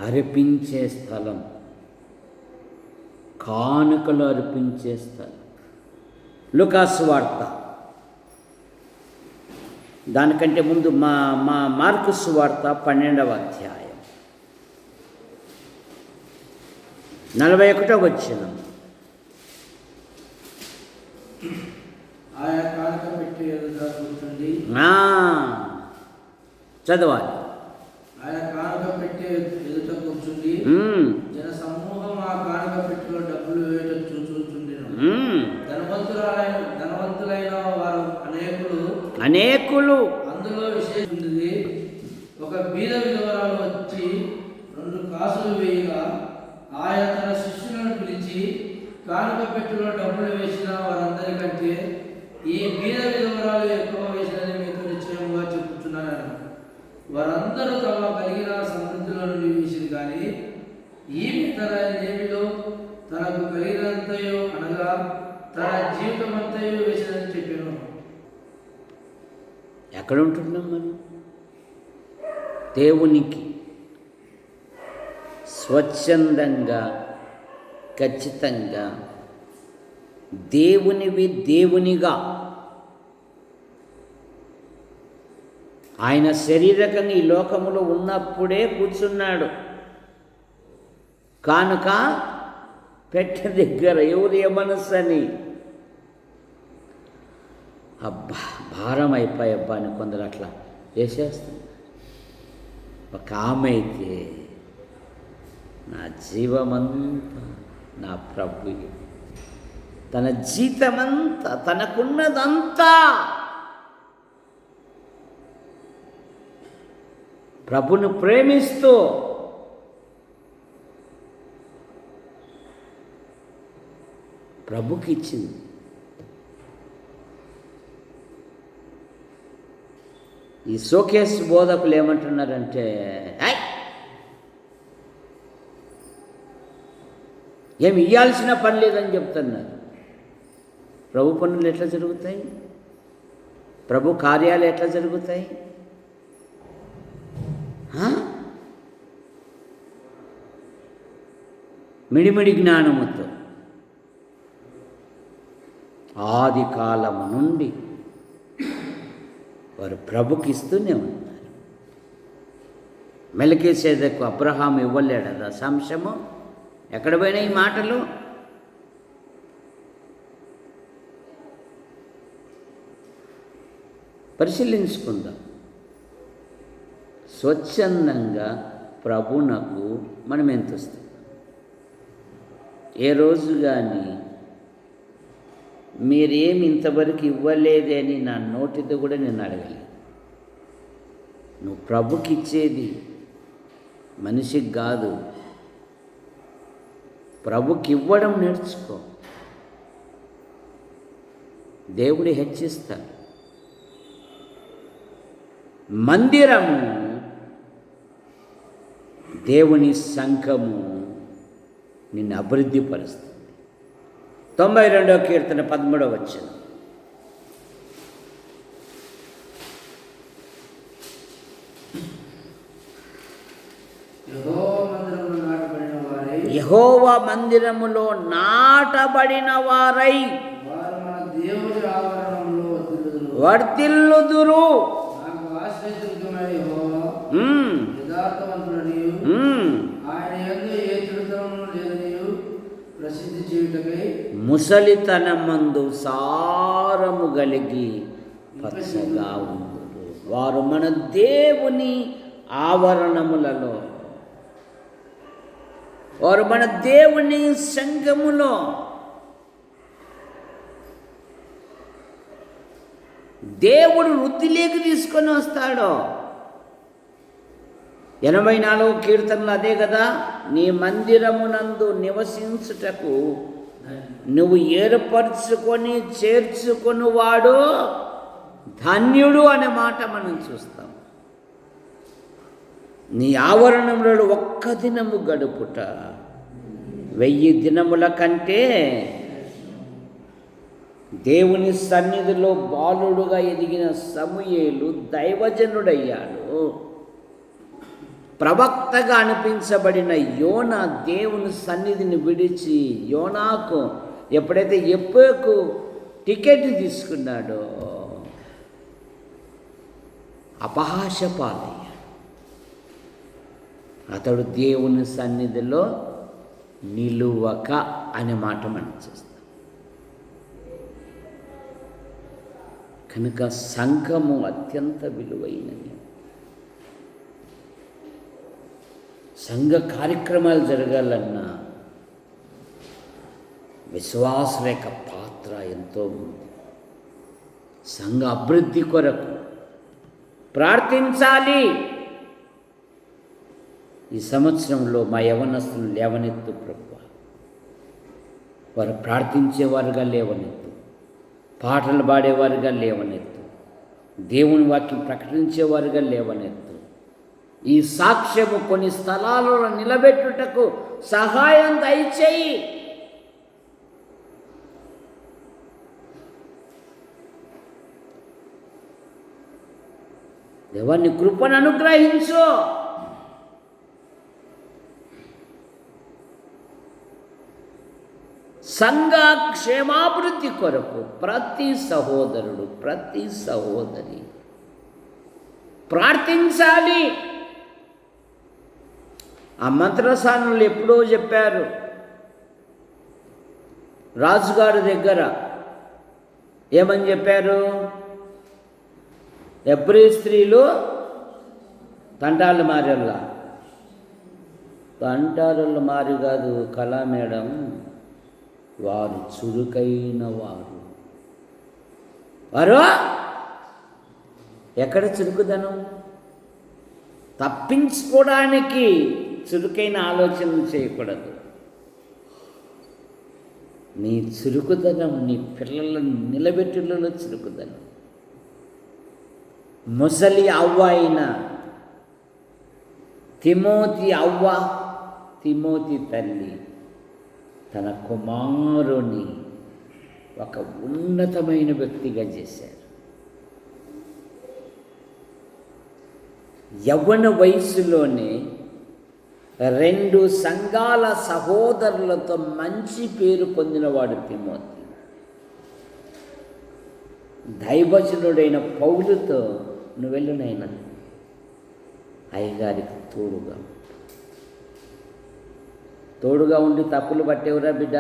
[SPEAKER 1] అర్పించే స్థలం, కానుకలు అర్పించే స్థలం. లూకాసు వార్త దానికంటే ముందు మార్కు సువార్త 12వ అధ్యాయం 41వ వచనం.
[SPEAKER 2] ఆయా కానుక పెట్టి ఎదుట కూర్చుండి,
[SPEAKER 1] చదవాలి.
[SPEAKER 2] ఆయన కానుక పెట్టి ఎదుట కూర్చుండి, జన సమూహం ఆ కానుక పెట్టిలో డబ్బులు వేయటం చూచుచుండెను. ధనవంతులైన వారు అనేకులు అందులో విశేషించింది. ఒక బీద విధవరాలు వచ్చి 2 కాసులు వేయగా ఆయన తన శిష్యులను పిలిచి కానుక పెట్టిలో డబ్బులు వేసిన వారందరికంటే ఈ బీద విధవరాలు ఎక్కువ వేసినది మీతో నిశ్చయముగా చెప్పుచున్నాను. వారందరూ తమ కలిగిన సమృద్ధిలో నుండి వేసిరు, కానీ ఈమె తన నేమిలో తనకు కలిగినంతయో అనగా తన జీవితమంతయో వేసినని చెప్పాను.
[SPEAKER 1] ఎక్కడ ఉంటున్నాం మనం? దేవునికి స్వచ్ఛందంగా, ఖచ్చితంగా దేవునివి దేవునిగా ఆయన శరీరకంగా ఈ లోకములో ఉన్నప్పుడే కూర్చున్నాడు. కానుక పెట్టె దగ్గర ఎవరు ఏమనసని అబ్బా భారం అయిపోయి అబ్బా అని కొందరు అట్లా వేసేస్తుంది. ఒక ఆమె అయితే నా జీవమంతా నా ప్రభు, తన జీతమంతా తనకున్నదంతా ప్రభును ప్రేమిస్తూ ప్రభుకి ఇచ్చింది. ఈ షోకేస్ బోధకులు ఏమంటున్నారంటే, ఏమి ఇవ్వాల్సిన పని లేదని చెప్తున్నారు. ప్రభు పనులు ఎట్లా జరుగుతాయి? ప్రభు కార్యాలు ఎట్లా జరుగుతాయి? మిడిమిడి జ్ఞానముతో ఆది కాలము నుండి వారు ప్రభుకి ఇస్తూనే ఉన్నారు. మెల్కీసెదెకు అబ్రహాము ఇవ్వలేడు దశాంశము. ఎక్కడ పోయినాయి ఈ మాటలు? పరిశీలించుకుందాం. స్వచ్ఛందంగా ప్రభునకు మనం ఎంత వస్తాం? ఏ రోజు కానీ మీరేమి ఇంతవరకు ఇవ్వలేదే అని నా నోటితో కూడా నేను అడగలేదు. నువ్వు ప్రభుకి ఇచ్చేది మనిషికి కాదు, ప్రభుకి ఇవ్వడం నేర్చుకో. దేవుడు హెచ్చిస్తాడు. మందిరము దేవుని సంఘము నిన్ను అభివృద్ధిపరుస్తుంది. 92వ కీర్తన 13వ వచనం. యెహోవా మందిరములో నాటబడిన వారై వర్ధిల్లుదురు. ముసలితనమందు సారము కలిగి పచ్చగా ఉందురు. వారు మన దేవుని ఆవరణములలో, వారు మన దేవుని సంఘములో దేవుడు వృద్ధిలోకి తీసుకొని వస్తాడు. 84వ కీర్తనలు అదే కదా, నీ మందిరమునందు నివసించుటకు నువ్వు ఏర్పరచుకొని చేర్చుకొని వాడు ధన్యుడు అనే మాట మనం చూస్తాం. నీ ఆవరణంలో ఒక్క దినము గడుపుట 1000 దినముల కంటే, దేవుని సన్నిధిలో బాలుడుగా ఎదిగిన సమూయేలు దైవజనుడయ్యాడు. ప్రవక్తగా అనిపించబడిన యోనా దేవుని సన్నిధిని విడిచి యోనాకు ఎప్పుడైతే ఎప్పకు టికెట్ తీసుకున్నాడో అపహాస్యపాలయ్యాడు. అతడు దేవుని సన్నిధిలో నిలువక అనే మాట మనం చూస్తాం. కనుక సంఘము అత్యంత విలువైనది. సంఘ కార్యక్రమాలు జరగాలన్నా విశ్వాసుల యొక్క పాత్ర ఎంతో ఉంది. సంఘ అభివృద్ధి కొరకు ప్రార్థించాలి. ఈ సంవత్సరంలో మా యవనస్తులను లేవనెత్తు ప్రభువా, వారు ప్రార్థించేవారుగా లేవనెత్తు, పాటలు పాడేవారుగా లేవనెత్తు, దేవుని వాక్యం ప్రకటించేవారుగా లేవనెత్తు. ఈ సాక్ష్యము కొన్ని స్థలాలలో నిలబెట్టుటకు సహాయం దయచేయి. దేవాన్ని కృపను అనుగ్రహించు. సంఘ క్షేమాభివృద్ధి కొరకు ప్రతి సహోదరుడు, ప్రతి సహోదరి ప్రార్థించాలి. ఆ మంత్రసానులు ఎప్పుడో చెప్పారు, రాజుగారి దగ్గర ఏమని చెప్పారు? ఎబ్రీ స్త్రీలు తంటాలు మారెల్లా, తంటారుల మారి కాదు కళా మేడం, వారు చురుకైన వారు. ఎక్కడ చురుకుదనం? తప్పించుకోవడానికి చురుకైన ఆలోచనలు చేయకూడదు. నీ చురుకుదనం నీ పిల్లలను నిలబెట్టులలో చురుకుదనం. ముసలి అవ్వ అయిన తిమోతి అవ్వ, తిమోతి తల్లి తన కుమారుని ఒక ఉన్నతమైన వ్యక్తిగా చేశారు. యవ్వన వయసులోనే 2 సంఘాల సహోదరులతో మంచి పేరు పొందినవాడు తిమోతి. దైవజనుడైన పౌలుతో, నువ్వు వెళ్ళునైనా అయ్యగారికి తోడుగా ఉండి తప్పులు పట్టేవురా బిడ్డ,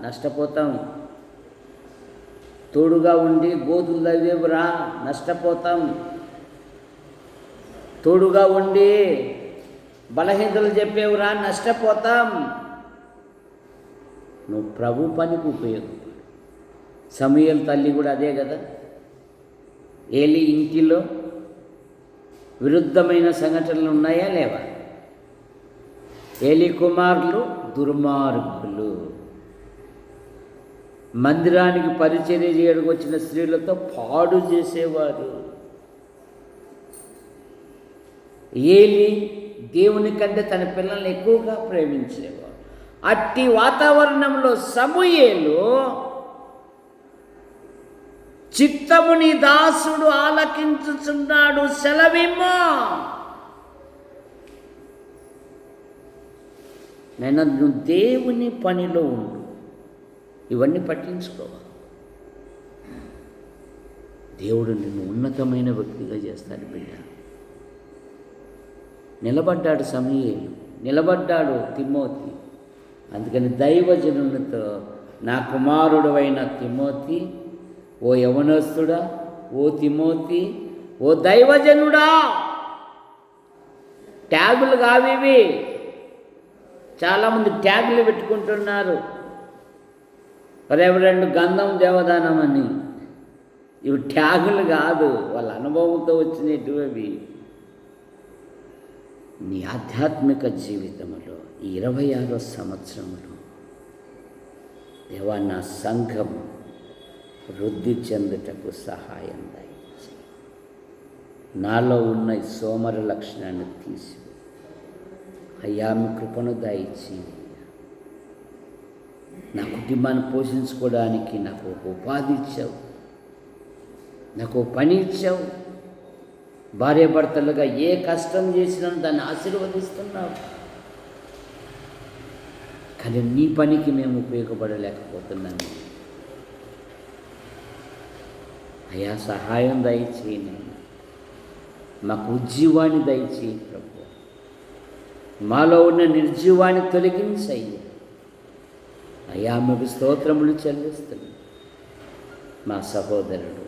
[SPEAKER 1] నష్టపోతాం. తోడుగా ఉండి గోతులు తవ్వేవురా, నష్టపోతాం. తోడుగా ఉండి బలహీనతలు చెప్పేవురా, నష్టపోతాం. నువ్వు ప్రభు పనికి ఉపయోగపడు. సమూయేలు తల్లి కూడా అదే కదా. ఏలి ఇంటిలో విరుద్ధమైన సంఘటనలు ఉన్నాయా లేవా? ఏలి కుమారులు దుర్మార్గులు. మందిరానికి పరిచర్య చేయడానికి వచ్చిన స్త్రీలతో పాడు చేసేవారు. ఏలి దేవుని కంటే తన పిల్లల్ని ఎక్కువగా ప్రేమించేవాడు. అట్టి వాతావరణంలో సమూయేలు, చిత్తముని దాసుడు ఆలకించుచున్నాడు, సెలవిమ్మో. నేను నువ్వు దేవుని పనిలో ఉండు, ఇవన్నీ పట్టించుకోవాలి. దేవుడు నిన్ను ఉన్నతమైన వ్యక్తిగా చేస్తాడు బిడ్డ. నిలబడ్డాడు సమూయేలు, నిలబడ్డాడు తిమోతి. అందుకని దైవజనునితో, నా కుమారుడు అయిన తిమోతి, ఓ యవనస్తుడా, ఓ తిమోతి, ఓ దైవజనుడా, ట్యాగులు కావివి. చాలామంది ట్యాగులు పెట్టుకుంటున్నారు, రెవరెండ్ గంధం దేవదానం అని. ఇవి ట్యాగులు కాదు, వాళ్ళ అనుభవంతో వచ్చినటువంటివి. నీ ఆధ్యాత్మిక జీవితంలో ఈ 26వ సంవత్సరంలో దేవా, నా సంఘం వృద్ధి చెందుటకు సహాయం దయచేయి. నాలో ఉన్న ఈ సోమర లక్షణాన్ని తీసి అయ్యా మీ కృపను దయచేయి. నా కుటుంబాన్ని పోషించుకోవడానికి నాకు ఒక ఉపాధి ఇచ్చావు, నాకు పని ఇచ్చావు. భార్యాభర్తలుగా ఏ కష్టం చేసినా దాన్ని ఆశీర్వదిస్తున్నావు. కానీ నీ పనికి మేము ఉపయోగపడలేకపోతున్నాము. అయ్యా సహాయం దయచేయని, మాకు ఉజ్జీవాన్ని దయచేయి ప్రభు. మాలో ఉన్న నిర్జీవాన్ని తొలగించయ్యా. అయ్యా మీకు స్తోత్రములు చెల్లిస్తున్నాను. మా సహోదరుడు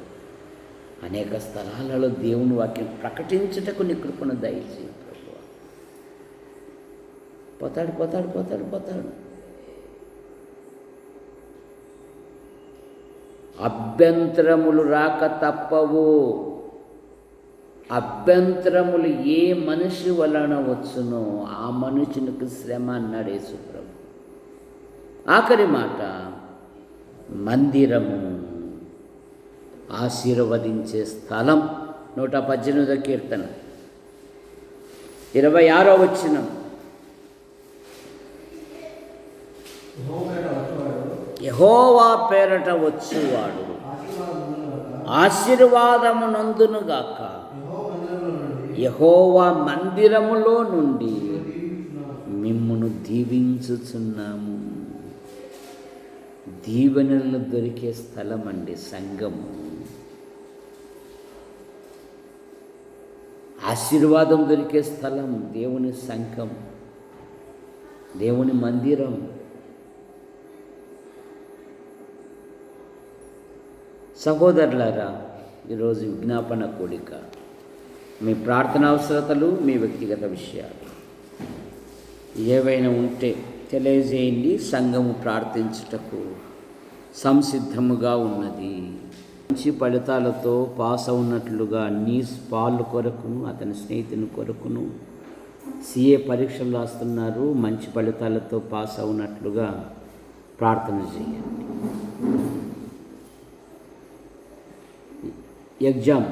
[SPEAKER 1] అనేక స్థలాలలో దేవుని వాక్యం ప్రకటించుటకు నీ కృపను దయచేయి ప్రభు. పోతాడు. అభ్యంతరములు రాక తప్పవు. అభ్యంతరములు ఏ మనిషి వలన వచ్చునో ఆ మనుషునికి శ్రమ అన్నాడు యేసు ప్రభు. ఆఖరి మాట, మందిరము ఆశీర్వదించే స్థలం. 118వ కీర్తన 26వ వచనం. యెహోవా పేరట వచ్చువాడు ఆశీర్వాదము నందునుగాక. యెహోవా మందిరములో నుండి మిమ్మును దీవించుచున్నాము. దీవెనలు దొరికే స్థలం అండి సంఘము. ఆశీర్వాదం దొరికే స్థలం దేవుని సంఘం, దేవుని మందిరం. సహోదరులారా, ఈరోజు విజ్ఞాపన కూడిక. మీ ప్రార్థన అవసరతలు, మీ వ్యక్తిగత విషయాలు ఏవైనా ఉంటే తెలియజేయండి. సంఘము ప్రార్థించుటకు సంసిద్ధముగా ఉన్నది. మంచి ఫలితాలతో పాస్ అవునట్లుగా నీస్ పాల్ కొరకును అతని స్నేహితుని కొరకును సిఏ పరీక్షలు రాస్తున్నారు. మంచి ఫలితాలతో పాస్ అవునట్లుగా ప్రార్థన చేయండి. ఎగ్జామ్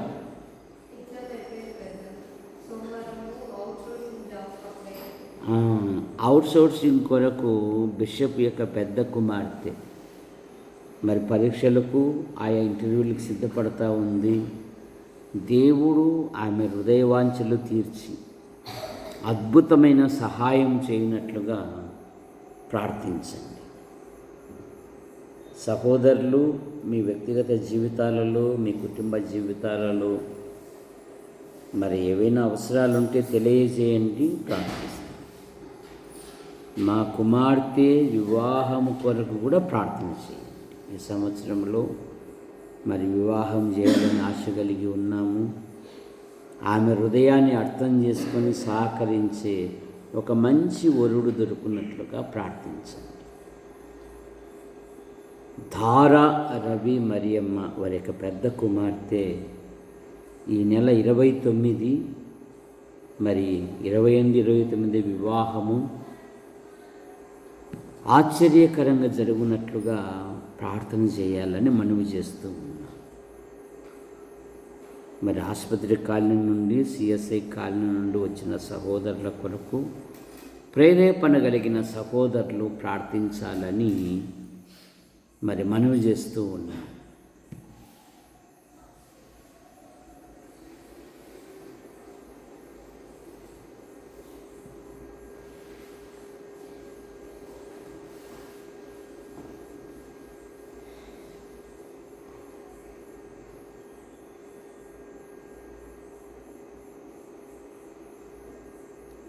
[SPEAKER 1] అవుట్సోర్సింగ్ కొరకు బిషప్ యొక్క పెద్ద కుమార్తె మరి పరీక్షలకు ఆయా ఇంటర్వ్యూలకు సిద్ధపడతా ఉంది. దేవుడు ఆమె హృదయవాంఛలు తీర్చి అద్భుతమైన సహాయం చేయనట్లుగా ప్రార్థించండి. సహోదరులు, మీ వ్యక్తిగత జీవితాలలో, మీ కుటుంబ జీవితాలలో మరి ఏవైనా అవసరాలు ఉంటే తెలియజేయండి, ప్రార్థిస్తాం. మా కుమార్తె వివాహము కొరకు కూడా ప్రార్థన చేయండి. ఈ సంవత్సరంలో మరి వివాహం చేయాలని ఆశ కలిగి ఉన్నాము. ఆమె హృదయాన్ని అర్థం చేసుకొని సహకరించే ఒక మంచి వరుడు దొరుకున్నట్లుగా ప్రార్థించండి. ధారా రవి మరియమ్మ వారి యొక్క పెద్ద కుమార్తె ఈ నెల 29 మరి 28, 29 వివాహము ఆశ్చర్యకరంగా జరుగునట్లుగా ప్రార్థన చేయాలని మనవి చేస్తూ ఉన్నాం. మరి ఆసుపత్రి కాలనీ నుండి, సిఎస్ఐ కాలనీ నుండి వచ్చిన సహోదరుల కొరకు ప్రేరేపణ కలిగిన సహోదరులు ప్రార్థించాలని మరి మనవి చేస్తూ ఉన్నాం.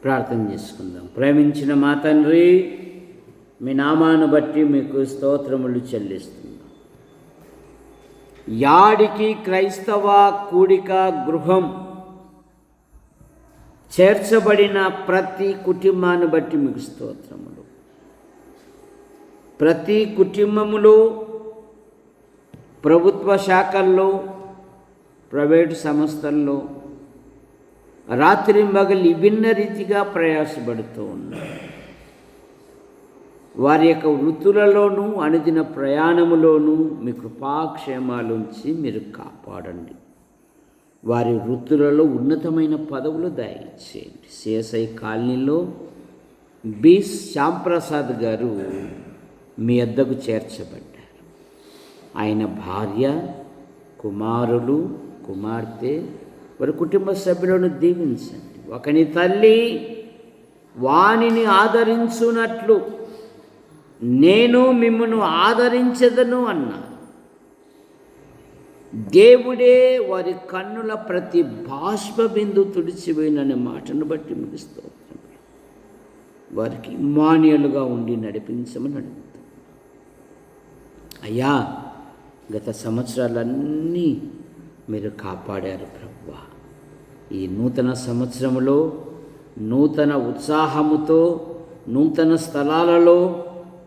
[SPEAKER 1] ప్రార్థన చేసుకుందాం. ప్రేమించిన మా తండ్రి, మీ నామాను బట్టి మీకు స్తోత్రములు చెల్లిస్తున్నాం. యాడికి క్రైస్తవ కూడిక గృహం చేర్చబడిన ప్రతి కుటుంబాన్ని బట్టి మీకు స్తోత్రములు. ప్రతి కుటుంబములో, ప్రభుత్వ శాఖల్లో, ప్రైవేటు సంస్థల్లో రాత్రింబగలు విభిన్న రీతిగా ప్రయాసపడుతూ ఉన్నారు. వారి యొక్క వృత్తులలోనూ అనుదిన ప్రయాణములోనూ మీ కృపాక్షేమాలుంచి మీరు కాపాడండి. వారి వృత్తులలో ఉన్నతమైన పదవులు దయచేయండి. సిఎస్ఐ కాలనీలో బి శ్యాంప్రసాద్ గారు మీ వద్దకు చేర్చబడ్డారు. ఆయన భార్య, కుమారులు, కుమార్తె, వారి కుటుంబ సభ్యులను దీవించండి. ఒకని తల్లి వానిని ఆదరించున్నట్లు నేను మిమ్మను ఆదరించదను అన్నారు. దేవుడే వారి కన్నుల ప్రతి బాష్ప బిందు తుడిచివేయననే మాటను బట్టి మీకు స్తోత్రం. వారికి ఇమ్మానుయేలుగా ఉండి నడిపించమని అడుగుతాం. అయ్యా, గత సంవత్సరాలన్నీ మీరు కాపాడారు ప్రభువా. ఈ నూతన సంవత్సరములో నూతన ఉత్సాహముతో నూతన స్థలాలలో,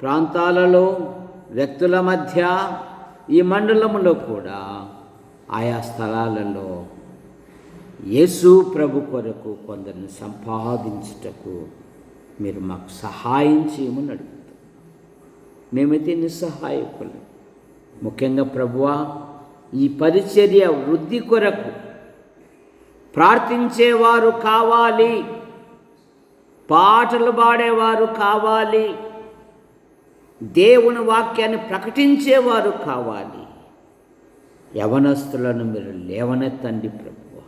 [SPEAKER 1] ప్రాంతాలలో, వ్యక్తుల మధ్య, ఈ మండలములో కూడా ఆయా స్థలాలలో యేసు ప్రభు కొరకు కొందరిని సంపాదించుటకు మీరు మాకు సహాయం చేయమని అడుగుతాం. మేమైతే నిస్సహాయకులు. ముఖ్యంగా ప్రభువా, ఈ పరిచర్య వృద్ధి కొరకు ప్రార్థించేవారు కావాలి, పాటలు పాడేవారు కావాలి, దేవుని వాక్యాన్ని ప్రకటించేవారు కావాలి. యవనస్తులను మీరు లేవనెత్తండి ప్రభువా.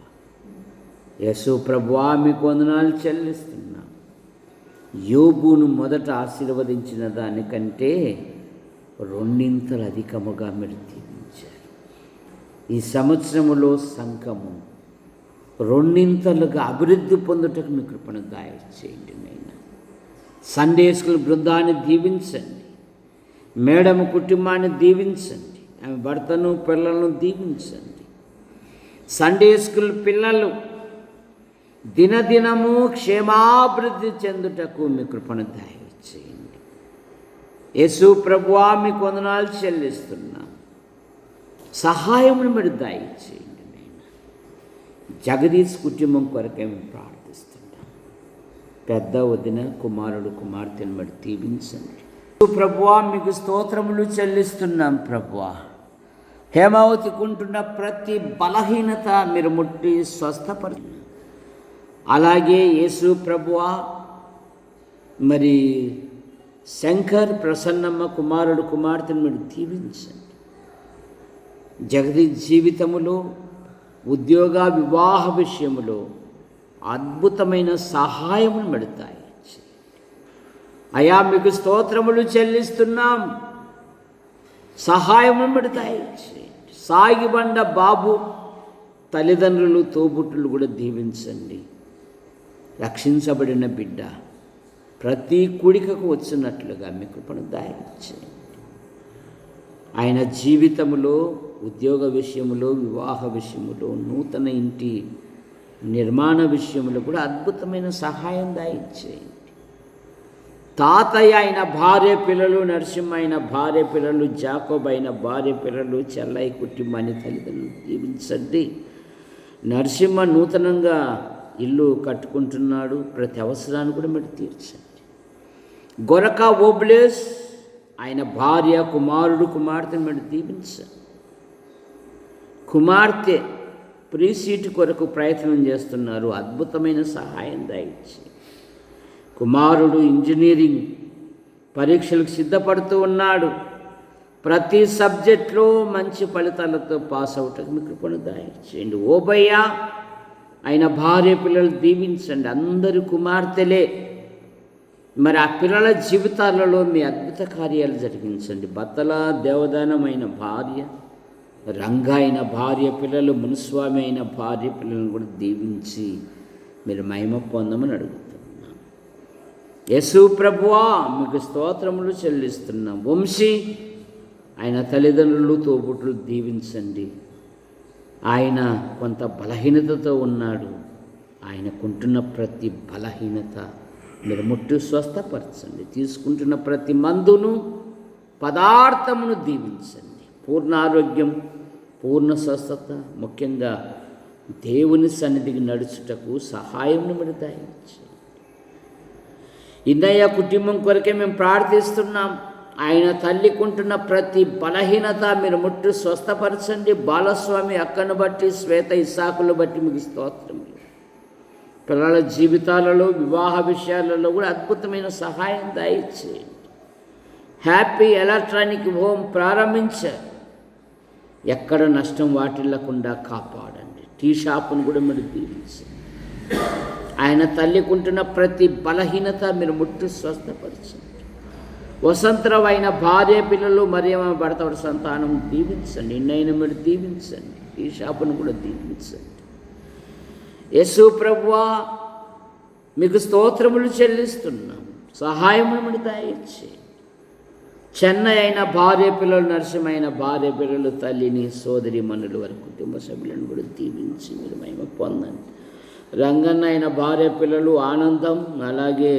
[SPEAKER 1] యేసు ప్రభువా, మీకు వందనాలు చెల్లిస్తున్నాం. యోబును మొదట ఆశీర్వదించిన దానికంటే రెండింతలు అధికముగా మీరు దీవించారు. ఈ సంవత్సరములో సంఘము రెండింతలుగా అభివృద్ధి పొందుటకు మీ కృపను దయచేయండి నైనా. సండే స్కూల్ బృందాన్ని దీవించండి, మేడము కుటుంబాన్ని దీవించండి, ఆమె భర్తను పిల్లలను దీవించండి. సండే స్కూల్ పిల్లలు దినదినము క్షేమాభివృద్ధి చెందుటకు మీ కృపను దయచేయండి. యేసు ప్రభువా, మీకు వందనాలు చెల్లిస్తున్నాం. సహాయమును మీరు దయచేయండి నైనా. జగదీష్ కుటుంబం కొరకే మేము ప్రార్థిస్తున్నాం. పెద్ద వదిన కుమారుడు కుమార్తెను మరి దీవించండి. ప్రభువా, మీకు స్తోత్రములు చెల్లిస్తున్నాం ప్రభువా. హేమావతికి ఉంటున్న ప్రతి బలహీనత మీరు ముట్టి స్వస్థపరి. అలాగే యేసు ప్రభువా, మరి శంకర్ ప్రసన్నమ్మ కుమారుడు కుమార్తెను మీరు దీవించండి. జగదీష్ జీవితములో ఉద్యోగ వివాహ విషయములో అద్భుతమైన సహాయమును పెడతాయి. అయా, మీకు స్తోత్రములు చెల్లిస్తున్నాం. సహాయమును పెడతాయి. సాగిబండ బాబు తల్లిదండ్రులు తోబుట్టులు కూడా దీవించండి. రక్షించబడిన బిడ్డ ప్రతి కూడికకు వచ్చినట్లుగా మీ కృపను దయచేయండి. ఆయన జీవితంలో ఉద్యోగ విషయములో, వివాహ విషయములో, నూతన ఇంటి నిర్మాణ విషయంలో కూడా అద్భుతమైన సహాయం దయచేయండి. తాతయ్య అయిన భార్య పిల్లలు, నరసింహ అయిన భార్య పిల్లలు, జాకోబ్ అయిన భార్య పిల్లలు, చెల్లయ్య కుటుంబాన్ని తల్లిదండ్రులు దీవించండి. నరసింహ నూతనంగా ఇల్లు కట్టుకుంటున్నాడు, ప్రతి అవసరాన్ని కూడా మీరు తీర్చండి. గొరక ఓబ్లేస్ ఆయన భార్య కుమారుడు కుమార్తెను మీరు దీవించండి. కుమార్తె ప్రీ సీట్ కొరకు ప్రయత్నం చేస్తున్నారు, అద్భుతమైన సహాయం దయచేయండి. కుమారుడు ఇంజనీరింగ్ పరీక్షలకు సిద్ధపడుతూ ఉన్నాడు, ప్రతి సబ్జెక్ట్లో మంచి ఫలితాలతో పాస్ అవుటకు మీ కృపను దయచేయండి. ఓబయ్య ఆయన భార్య పిల్లలు దీవించండి. అందరి కుమార్తెలే, మరి ఆ పిల్లల జీవితాలలో మీ అద్భుత కార్యాలు జరిగించండి. బత్తల దేవదానమైన భార్య, రంగా అయిన భార్య పిల్లలు, మునుస్వామి అయిన భార్య పిల్లలను కూడా దీవించి మీరు మహిమ పొందమని అడుగుతున్నాం. యేసు ప్రభువా, మీకు స్తోత్రములు చెల్లిస్తున్నాం. వంశీ ఆయన తల్లిదండ్రులు తోబుట్టులు దీవించండి. ఆయన కొంత బలహీనతతో ఉన్నాడు, ఆయనకుంటున్న ప్రతి బలహీనత మీరు ముట్టు స్వస్థపరచండి. తీసుకుంటున్న ప్రతి మందును పదార్థమును దీవించండి. పూర్ణ ఆరోగ్యం, పూర్ణ స్వస్థత, ముఖ్యంగా దేవుని సన్నిధికి నడుచుటకు సహాయమును మీరు దయచేయండి. ఇన్నయ్య కుటుంబం కొరకే మేము ప్రార్థిస్తున్నాం. ఆయన తల్లికుంటున్న ప్రతి బలహీనత మీరు ముట్టు స్వస్థపరచండి. బాలస్వామి అక్కను బట్టి, శ్వేత ఇస్సాకులు బట్టి మీకు స్తోత్రములు. పిల్లల జీవితాలలో, వివాహ విషయాలలో కూడా అద్భుతమైన సహాయం దయచేయండి. హ్యాపీ ఎలక్ట్రానిక్ హోమ్ ప్రారంభించారు, ఎక్కడ నష్టం వాటిల్లకుండా కాపాడండి. టీ షాపును కూడా మీరు దీవించండి. ఆయన తల్లికుంటున్న ప్రతి బలహీనత మీరు ముట్టు స్వస్థపరచండి. వసంతరావు అయిన భార్య పిల్లలు, మరియమ్మ భర్త సంతానం దీవించండి. ఇన్నైనా మీరు దీవించండి. ఈ షాపును కూడా దీవించండి. యేసు ప్రభువా, మీకు స్తోత్రములు చెల్లిస్తున్నాం. సహాయమును మీరు దయచేయండి. చెన్నై అయిన భార్య పిల్లలు, నరసింహమైన భార్య పిల్లలు, తల్లిని, సోదరి మనులు, వారి కుటుంబ సభ్యులను కూడా దీవించి మీరు మహిమ పొందండి. రంగన్న అయిన భార్య పిల్లలు, ఆనందం, అలాగే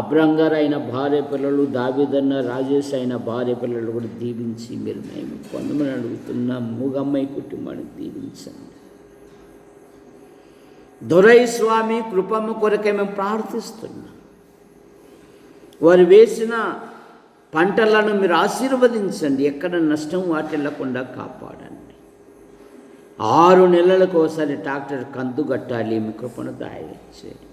[SPEAKER 1] అబ్రంగర్ అయిన భార్య పిల్లలు, దావిదన్న, రాజేష్ అయిన భార్య పిల్లలు కూడా దీవించి మీరు మహిమ పొందమని అడుగుతున్నాం. మూగమ్మాయి కుటుంబాన్ని దీవించండి. దొరై స్వామి కృపమ్మ కొరకే మేము ప్రార్థిస్తున్నాం. వారు వేసిన పంటలను మీరు ఆశీర్వదించండి, ఎక్కడ నష్టం వాటిల్లకుండా కాపాడండి. 6 నెలలకు ఒకసారి డాక్టర్ కంతు కట్టాలి. మీ కృపను దయచేయండి.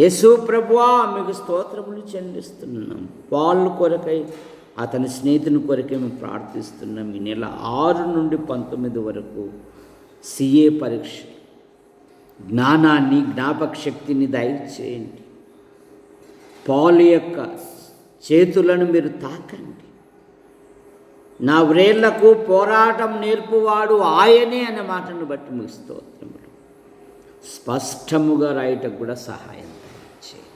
[SPEAKER 1] యేసు ప్రభువా, మీకు స్తోత్రములు చెల్లిస్తున్నాం. వాళ్ళ కొరకై, అతని స్నేహితుని కొరకై మేము ప్రార్థిస్తున్నాం. ఈ నెల 6 నుండి 19 వరకు CA పరీక్ష, జ్ఞానాన్ని, జ్ఞాపక శక్తిని దయచేయండి. పాలు యొక్క చేతులను మీరు తాకండి. నా వ్రేళ్లకు పోరాటం నేర్పువాడు ఆయనే అనే మాటను బట్టి మీకు స్తోత్రములు. స్పష్టముగా రాయటకు కూడా సహాయం దయచేయండి.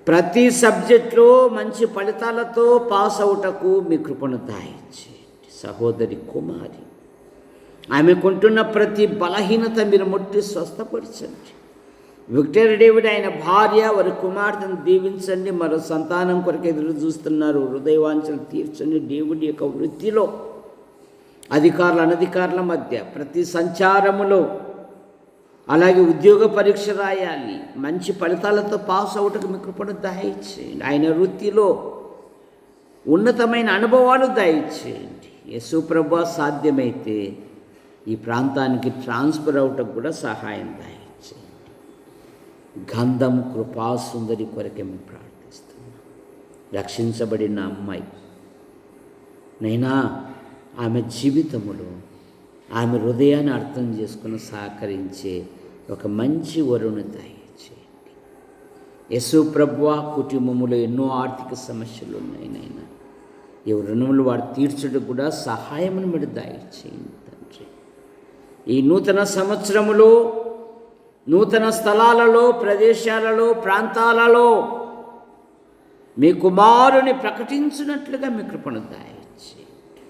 [SPEAKER 1] ప్రతి సబ్జెక్టులో మంచి ఫలితాలతో పాస్ అవుటకు మీ కృపను దయచేయండి. సహోదరి కుమారి, ఆమెకుంటున్న ప్రతి బలహీనత మీరు ముట్టి స్వస్థపరచండి. విక్టర్ డేవిడ్ ఆయన భార్య, వారి కుమార్తెను దీవించండి. మరో సంతానం కొరకు ఎదురు చూస్తున్నారు. హృదయవాంఛలు తీర్చండి. డేవిడ్ యొక్క వృత్తిలో అధికారులు అనధికారుల మధ్య, ప్రతి సంచారములో, అలాగే ఉద్యోగ పరీక్ష రాయాలి, మంచి ఫలితాలతో పాస్ అవుటకు మీ కృపను దయచేయండి. ఆయన వృత్తిలో ఉన్నతమైన అనుభవాలు దయచేయండి. యేసు ప్రభువా, సాధ్యమైతే ఈ ప్రాంతానికి ట్రాన్స్ఫర్ అవుటకు కూడా సహాయం దయచేయండి. గంధం కృపాసుందరి కొరకే మేము ప్రార్థిస్తున్నాం. రక్షించబడిన అమ్మాయి నైనా, ఆమె జీవితములో ఆమె హృదయాన్ని అర్థం చేసుకుని సహకరించే ఒక మంచి వరుని దయచేయండి. యేసు ప్రభువా, కుటుంబములో ఎన్నో ఆర్థిక సమస్యలు ఉన్నాయి నైనా. ఈ రుణములు వారు తీర్చడం కూడా సహాయమును మీరు దయచేయండి తండ్రి. ఈ నూతన సంవత్సరములో నూతన స్థలాలలో, ప్రదేశాలలో, ప్రాంతాలలో మీ కుమారుని ప్రకటించినట్లుగా మీ కృపను దయచేయండి.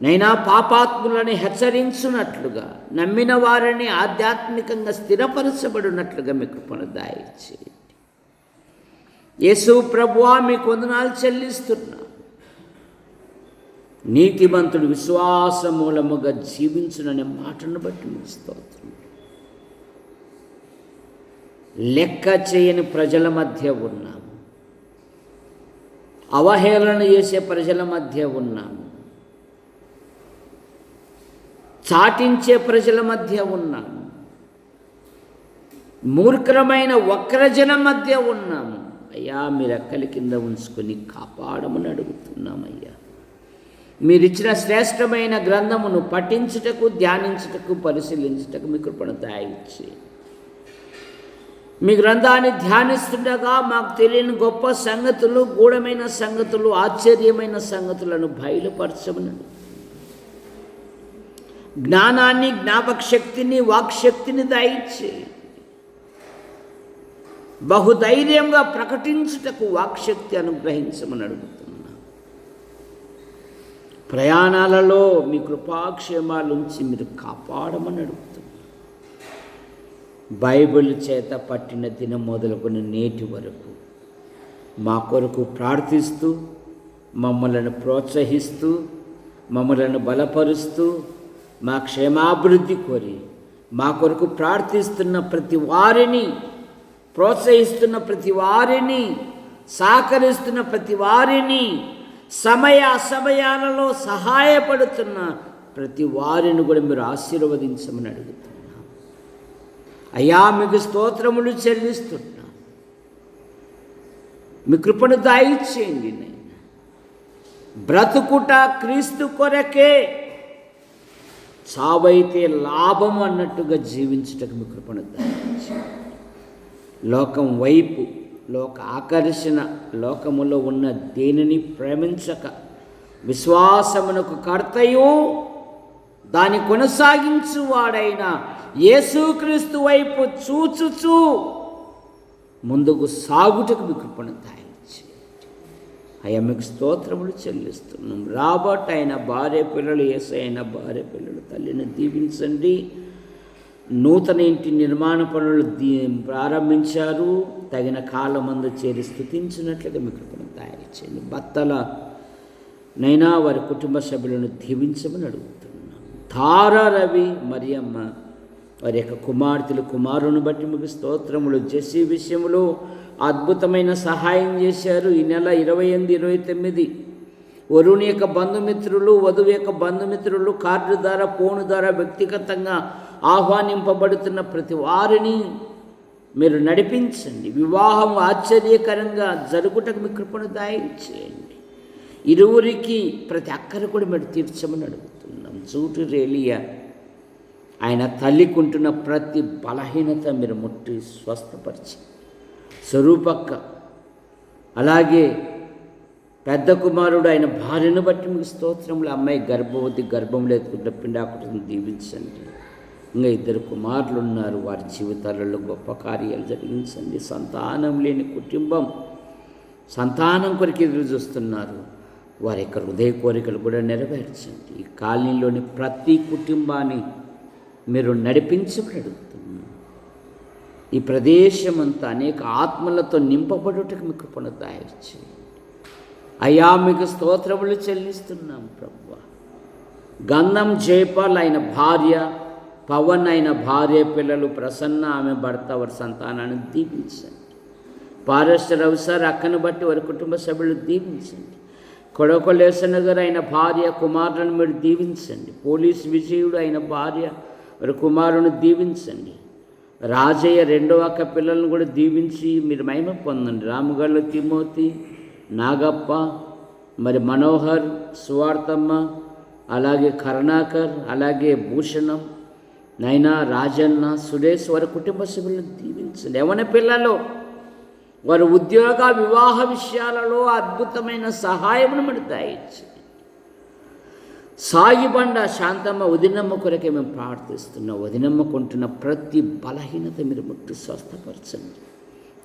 [SPEAKER 1] నైనా పాపాత్ములని హెచ్చరించున్నట్లుగా, నమ్మిన వారిని ఆధ్యాత్మికంగా స్థిరపరచబడినట్లుగా మీ కృపను దయచేయండి. యేసు ప్రభువా, మీకు వందనాలు చెల్లిస్తున్నా. నీతిమంతుడు విశ్వాస మూలముగా జీవించుననే మాటను బట్టి మీకు స్తోత్రం. లెక్క చేయని ప్రజల మధ్య ఉన్నాము. అవహేళన చేసే ప్రజల మధ్య ఉన్నాము. చాటించే ప్రజల మధ్య ఉన్నాము. మూర్ఖమైన వక్రజనం మధ్య ఉన్నాము. అయ్యా, మీరు రెక్కల కింద ఉంచుకొని కాపాడమని అడుగుతున్నామయ్యా. మీరిచ్చిన శ్రేష్టమైన గ్రంథమును పఠించుటకు, ధ్యానించుటకు, పరిశీలించుటకు మీ కృపను దయచేయండి. మీ గ్రంథాన్ని ధ్యానిస్తుండగా మాకు తెలియని గొప్ప సంగతులు, గూఢమైన సంగతులు, ఆశ్చర్యమైన సంగతులను బయలుపరచమని, జ్ఞానాన్ని, జ్ఞాపక శక్తిని, వాక్శక్తిని దయచేయండి. బహుధైర్యంగా ప్రకటించుటకు వాక్శక్తి అనుగ్రహించమని అడుగుతున్నాం. ప్రయాణాలలో మీ కృపాక్షేమాలుంచి మీరు కాపాడమని అడుగుతున్నాం. బైబిల్ చేత పట్టిన దినం మొదలుకొని నేటి వరకు మా కొరకు ప్రార్థిస్తూ, మమ్మలను ప్రోత్సహిస్తూ, మమ్మలను బలపరుస్తూ, మా క్షేమాభివృద్ధి కోరి మా కొరకు ప్రార్థిస్తున్న ప్రతి వారిని, ప్రోత్సహిస్తున్న ప్రతి వారిని, సహకరిస్తున్న ప్రతి వారిని, సమయ అసమయాలలో సహాయపడుతున్న ప్రతి వారిని కూడా మీరు ఆశీర్వదించమని అడుగుతున్నాం. అయ్యా, మీకు స్తోత్రములు చెల్లిస్తున్నాం. మీ కృపను దయచేయండి. బ్రతుకుట క్రీస్తు కొరకే, చావైతే లాభం అన్నట్టుగా జీవించుటకు మీ కృపను దయచేయండి. లోకం వైపు, లోక ఆకర్షణ, లోకములో ఉన్న దేనిని ప్రేమించక, విశ్వాసమునకు కర్తయు దాని కొనసాగించువాడైన యేసుక్రీస్తు వైపు చూచుచూ ముందుకు సాగుటకు మీ కృపను దయచేయండి. అయ్యా, మీకు స్తోత్రములు చెల్లిస్తున్నాం. రాబర్ట్ అయిన భార్య పిల్లలు, యేసయ్య అయిన భార్య పిల్లలు, తల్లిని దీవించండి. నూతన ఇంటి నిర్మాణ పనులు ప్రారంభించారు. తగిన కాలమందు చేరి స్తుతించినట్లుగా మీ కృపను దయచేయండి. భర్తల నైనా వారి కుటుంబ సభ్యులను దీవించమని అడుగుతున్నాం. తారా రవి, మరియమ్మ, వారి యొక్క కుమార్తెలు, కుమారుని బట్టి మీకు స్తోత్రములు. జెస్సీ విషయంలో అద్భుతమైన సహాయం చేశారు. ఈ నెల 28, 29 వరుని యొక్క బంధుమిత్రులు, వధువు యొక్క బంధుమిత్రులు కార్డు ద్వారా, ఫోను ద్వారా వ్యక్తిగతంగా ఆహ్వానింపబడుతున్న ప్రతి వారిని మీరు నడిపించండి. వివాహం ఆశ్చర్యకరంగా జరుగుటకు మీ కృపను దయచేయండి. ఇరువురికి ప్రతి అక్కరు కూడా మీరు తీర్చమని అడుగుతున్నాం. జూటు రేలియా ఆయన తల్లికుంటున్న ప్రతి బలహీనత మీరు ముట్టి స్వస్థపరిచి, స్వరూపక్క అలాగే పెద్ద కుమారుడు ఆయన భార్యను బట్టి మీకు స్తోత్రములు. అమ్మాయి గర్భవతి, గర్భంలో ఎత్తుకుంటే పిండాకుటను దీవించండి. ఇంకా 2 కుమారులు ఉన్నారు, వారి జీవితాలలో గొప్ప కార్యాలు జరిగించండి. సంతానం లేని కుటుంబం సంతానం కొరకు ఎదురు చూస్తున్నారు, వారి యొక్క హృదయ కోరికలు కూడా నెరవేర్చండి. ఈ కాలనీలోని ప్రతి కుటుంబాన్ని మీరు నడిపించమని అడుగుతున్నాను. ఈ ప్రదేశం అంతా అనేక ఆత్మలతో నింపబడుటకు మీకు కృపను దయచేయండి. అయ్యా మీకు స్తోత్రములు చెల్లిస్తున్నాం ప్రభువా. గంధం జయపాల్ ఆయన భార్య, పవన్ అయిన భార్య, పిల్లలు ప్రసన్న ఆమె భర్త, వారి సంతానాన్ని దీవించండి. పారస్ రావు సార్ అక్కను బట్టి వారి కుటుంబ సభ్యులు దీవించండి. కొడకొలేసన గారు ఆయన భార్య, కుమారులను మీరు దీవించండి. పోలీస్ విజయుడు అయిన భార్య, వారి కుమారుని దీవించండి. రాజయ్య 2వ అక్క పిల్లలను కూడా దీవించి మీరు మహిమ పొందండి. రాముగళ్ళ తిమోతి, నాగప్ప, మరి మనోహర్, సువార్తమ్మ, అలాగే కరుణాకర్, అలాగే భూషణం, నైనా, రాజన్న, సురేష్ వారి కుటుంబ సభ్యులను దీవించండి. యవన పిల్లలు వారి ఉద్యోగ వివాహ విషయాలలో అద్భుతమైన సహాయమును మీరు దయచేయండి. సాగిబండ శాంతమ్మ వదినమ్మ కొరకే మేము ప్రార్థిస్తున్నాం. వదినమ్మ కొంటున్న ప్రతి బలహీనత మీరు ముట్టి స్వస్థపరచండి.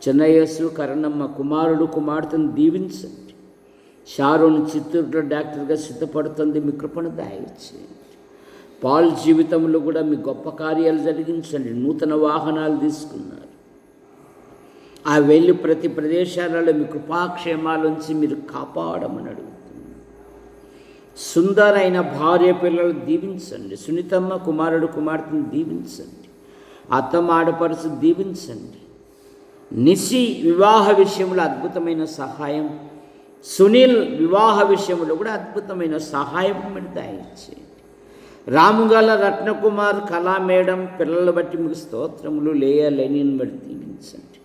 [SPEAKER 1] చెన్నయ్యసు, కరణమ్మ కుమారుడు, కుమార్తెను దీవించండి. షారోను చిత్తూరులో డాక్టర్గా సిద్ధపడుతుంది, మీ కృపను దయచేయండి. పాల్ జీవితంలో కూడా మీ గొప్ప కార్యాలు జరిగించండి. నూతన వాహనాలు తీసుకున్నారు, ఆ వెళ్ళి ప్రతి ప్రదేశాలలో మీ కృపాక్షేమాలోంచి మీరు కాపాడమని అడుగుతున్నాను. సుందరైన భార్య పిల్లలు దీవించండి. సునీతమ్మ కుమారుడు, కుమార్తెను దీవించండి. అత్తమ్మ ఆడపరుసు దీవించండి. నిసి వివాహ విషయంలో అద్భుతమైన సహాయం, సునీల్ వివాహ విషయంలో కూడా అద్భుతమైన సహాయం మీరు దయచేయండి. రాముగల రత్నకుమార్, కళా మేడం పిల్లలు బట్టి మీకు స్తోత్రములు. లేయా లెనిన్ బట్టి దీవించండి.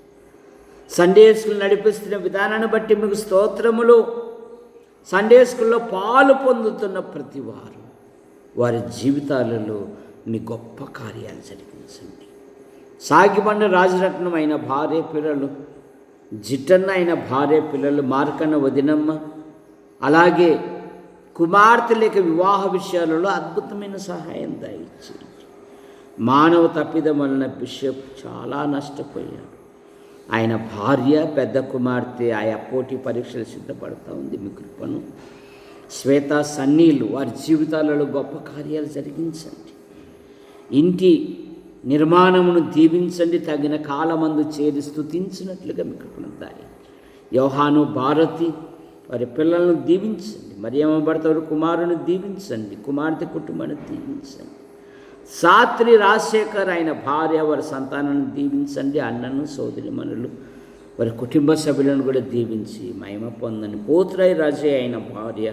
[SPEAKER 1] సండే స్కూల్ నడిపిస్తున్న విధానాన్ని బట్టి మీకు స్తోత్రములు. సండే స్కూల్లో పాలు పొందుతున్న ప్రతి వారు వారి జీవితాలలో మీ గొప్ప కార్యాలు జరిగించండి. సాగిబండ రాజరత్నం అయిన భార్య పిల్లలు, జిట్టన్న అయిన భార్య పిల్లలు, మార్కన్న వదినమ్మ, అలాగే కుమార్తెలకి వివాహ విషయాలలో అద్భుతమైన సహాయం దయచేయండి. మానవ తప్పిదం వలన బిషప్ చాలా నష్టపోయాడు. ఆయన భార్య, పెద్ద కుమార్తె ఆయా పోటీ పరీక్షలు సిద్ధపడుతూ ఉంది, మీ కృపను. శ్వేత, సన్నీలు వారి జీవితాలలో గొప్ప కార్యాలు జరిగించండి. ఇంటి నిర్మాణమును దీవించండి. తగిన కాలమందు చేరి స్తుతించినట్లుగా మీ కృపను దాయి. యోహాను, భారతి వారి పిల్లలను దీవించండి. మరియమ్మ భర్త వారి కుమారుని దీవించండి. కుమార్తె కుటుంబాన్ని దీవించండి. సాత్రి, రాజశేఖర్ ఆయన భార్య, వారి సంతానాన్ని దీవించండి. అన్నను, సోదరిమణులు వారి కుటుంబ సభ్యులను కూడా దీవించి మహిమ పొందని. పోతురాయి రాజయ్య అయిన భార్య,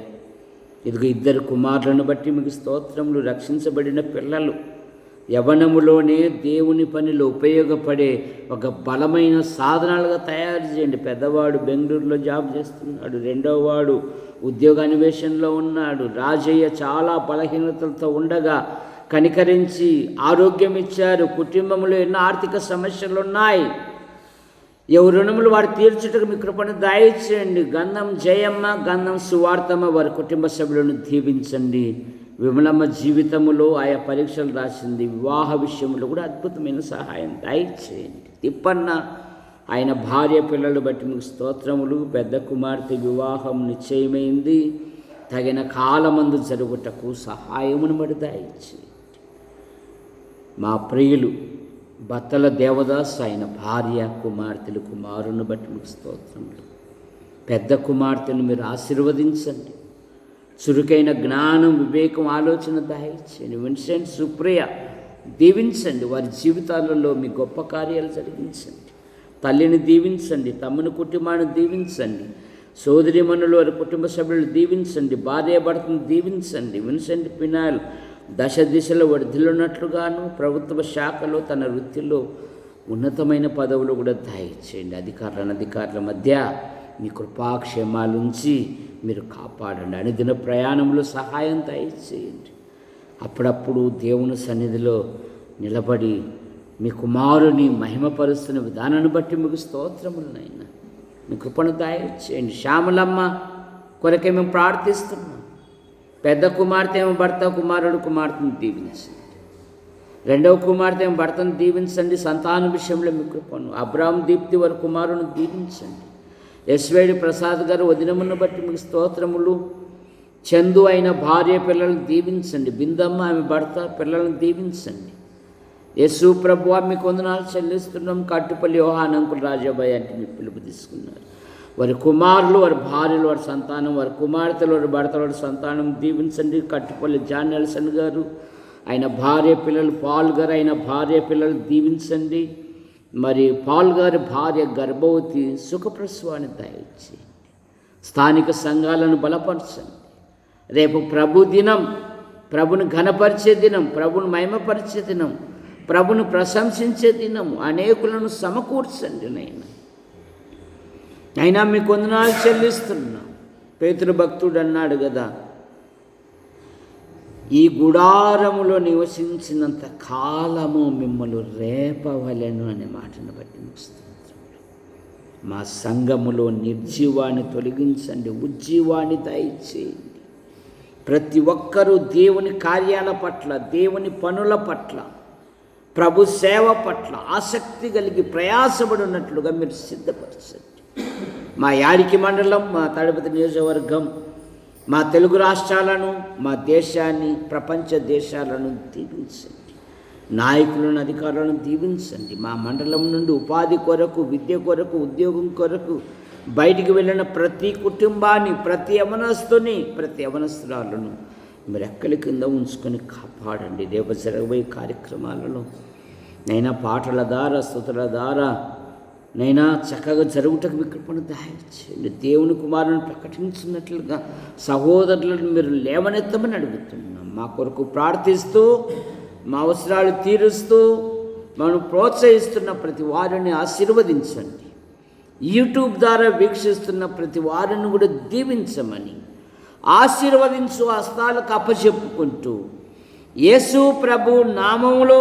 [SPEAKER 1] ఇదిగో 2 కుమారులను బట్టి మీకు స్తోత్రములు. రక్షించబడిన పిల్లలు యవ్వనములోనే దేవుని పనిలో ఉపయోగపడే ఒక బలమైన సాధనాలుగా తయారు చేయండి. పెద్దవాడు బెంగళూరులో జాబ్ చేస్తున్నాడు, 2వ వాడు ఉద్యోగ అన్వేషణలో ఉన్నాడు. రాజయ్య చాలా బలహీనతలతో ఉండగా కనికరించి ఆరోగ్యం ఇచ్చారు. కుటుంబంలో ఎన్నో ఆర్థిక సమస్యలు ఉన్నాయి. ఎవరి రుణములు వారు తీర్చుటకు మీ కృపను దయచేయండి. గంధం జయమ్మ, గంధం సువార్తమ్మ వారి కుటుంబ సభ్యులను దీవించండి. విమలమ్మ జీవితంలో ఆయా పరీక్షలు రాసింది. వివాహ విషయంలో కూడా అద్భుతమైన సహాయం దయచేయండి. తిప్పన్న ఆయన భార్య పిల్లలు బట్టి మీకు స్తోత్రములు. పెద్ద కుమార్తె వివాహం నిశ్చయమైంది. తగిన కాలమందు జరుగుటకు సహాయమును బట్టి దయచేయండి. మా ప్రియులు బత్తల దేవదాస్ ఆయన భార్య, కుమార్తెలు, కుమారుని బట్టి మీకు స్తోత్రములు. పెద్ద కుమార్తెను మీరు ఆశీర్వదించండి. చురుకైన జ్ఞానం, వివేకం, ఆలోచన దయచేయండి. విన్సెంట్, సుప్రియ దీవించండి. వారి జీవితాలలో మీ గొప్ప కార్యాలు జరిగించండి. తల్లిని దీవించండి. తమ్ముని కుటుంబాన్ని దీవించండి. సోదరిమణులు వారి కుటుంబ సభ్యులు దీవించండి. భార్య భర్తను దీవించండి. విన్సెంట్ పినాల్ దశ దిశలో వర్ధిల్లున్నట్లుగాను ప్రభుత్వ శాఖలో తన వృత్తిలో ఉన్నతమైన పదవులు కూడా దయచేయండి. అధికారుల మధ్య మీ కృపాక్షేమాలుంచి మీరు కాపాడండి. అనుదిన ప్రయాణంలో సహాయం దయచేయండి. అప్పుడప్పుడు దేవుని సన్నిధిలో నిలబడి మీ కుమారుని మహిమపరుస్తున్న విధానాన్ని బట్టి మీకు స్తోత్రములనైనా మీ కృపను దయచేయండి. శ్యామలమ్మ కొరకే మేము ప్రార్థిస్తున్నాం. పెద్ద కుమార్తె ఏమో భర్త కుమారుని దీవించండి. రెండవ కుమార్తె ఏమో భర్తను దీవించండి. సంతాన విషయంలో మీ కృపను. అబ్రాహం దీప్తి వారి కుమారుని దీవించండి. ఎస్వేడి ప్రసాద్ గారు వదినమును బట్టి మీకు స్తోత్రములు. చందు అయిన భార్య పిల్లలను దీవించండి. బిందమ్మ ఆమె భర్త పిల్లలను దీవించండి. యేసు ప్రభువా మీకు వందనాలు చెల్లిస్తున్నాం. కట్టుపల్లి యోహాన్ అంకుల్ రాజాబాయ్ అంటే మీ పిలుపు తీసుకున్నారు. వారి కుమారులు, వారి భార్యలు, వారి సంతానం, వారి కుమార్తెలు, వారి భర్తలు, వారి సంతానం దీవించండి. కట్టుపల్లి జాన్ నెల్సన్ గారు ఆయన భార్య పిల్లలు, పాల్ గారు ఆయన భార్య పిల్లలు దీవించండి. మరి పాల్ గారి భార్య గర్భవతి సుఖప్రసవాన్ని దయచేయండి. స్థానిక సంఘాలను బలపరచండి. రేపు ప్రభు దినం, ప్రభుని ఘనపరిచే దినం, ప్రభుని మహిమపరిచే దినం, ప్రభును ప్రశంసించే దినం. అనేకులను సమకూర్చండి అయినా మీకు వందనాలు చెల్లిస్తున్నా. పేతురు భక్తుడు అన్నాడు కదా, ఈ గుడారములో నివసించినంత కాలము మిమ్మల్ని రేపవలెను అనే మాటను బట్టి మా సంఘములో నిర్జీవాన్ని తొలగించండి, ఉజ్జీవాన్ని దయచేయండి. ప్రతి ఒక్కరూ దేవుని కార్యాల పట్ల, దేవుని పనుల పట్ల, ప్రభు సేవ పట్ల ఆసక్తి కలిగి ప్రయాసపడి ఉన్నట్లుగా మీరు సిద్ధపరచండి. మా యాడికి మండలం, మా తాడిపత్రి నియోజకవర్గం, మా తెలుగు రాష్ట్రాలను, మా దేశాన్ని, ప్రపంచ దేశాలను దీవించండి. నాయకులను, అధికారులను దీవించండి. మా మండలం నుండి ఉపాధి కొరకు, విద్య కొరకు, ఉద్యోగం కొరకు బయటికి వెళ్ళిన ప్రతి కుటుంబాన్ని, ప్రతి యవనస్తుని, ప్రతి యవనస్తురాలను మీరు ఎక్కడి కింద ఉంచుకొని కాపాడండి. రేపు జరగబోయే కార్యక్రమాలలో నైనా పాటల ద్వారా, స్తుతుల ద్వారా నైనా చక్కగా జరుగుటకు మీ కృపను దయచేయండి. దేవుని కుమారుని ప్రకటించినట్లుగా సహోదరులను మీరు లేవనెత్తమని అడుగుతున్నాం. మా కొరకు ప్రార్థిస్తూ, మా అవసరాలు తీరుస్తూ, మనం ప్రోత్సహిస్తున్న ప్రతి వారిని ఆశీర్వదించండి. యూట్యూబ్ ద్వారా వీక్షిస్తున్న ప్రతి వారిని కూడా దీవించమని, ఆశీర్వదించు హస్తాలకు అప్పచెప్పుకుంటూ యేసు ప్రభు నామములో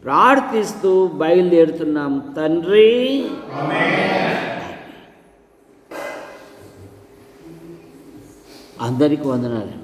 [SPEAKER 1] ప్రార్థిస్తూ బయలుదేరుతున్నాం తండ్రి. అందరికీ వందనాలు.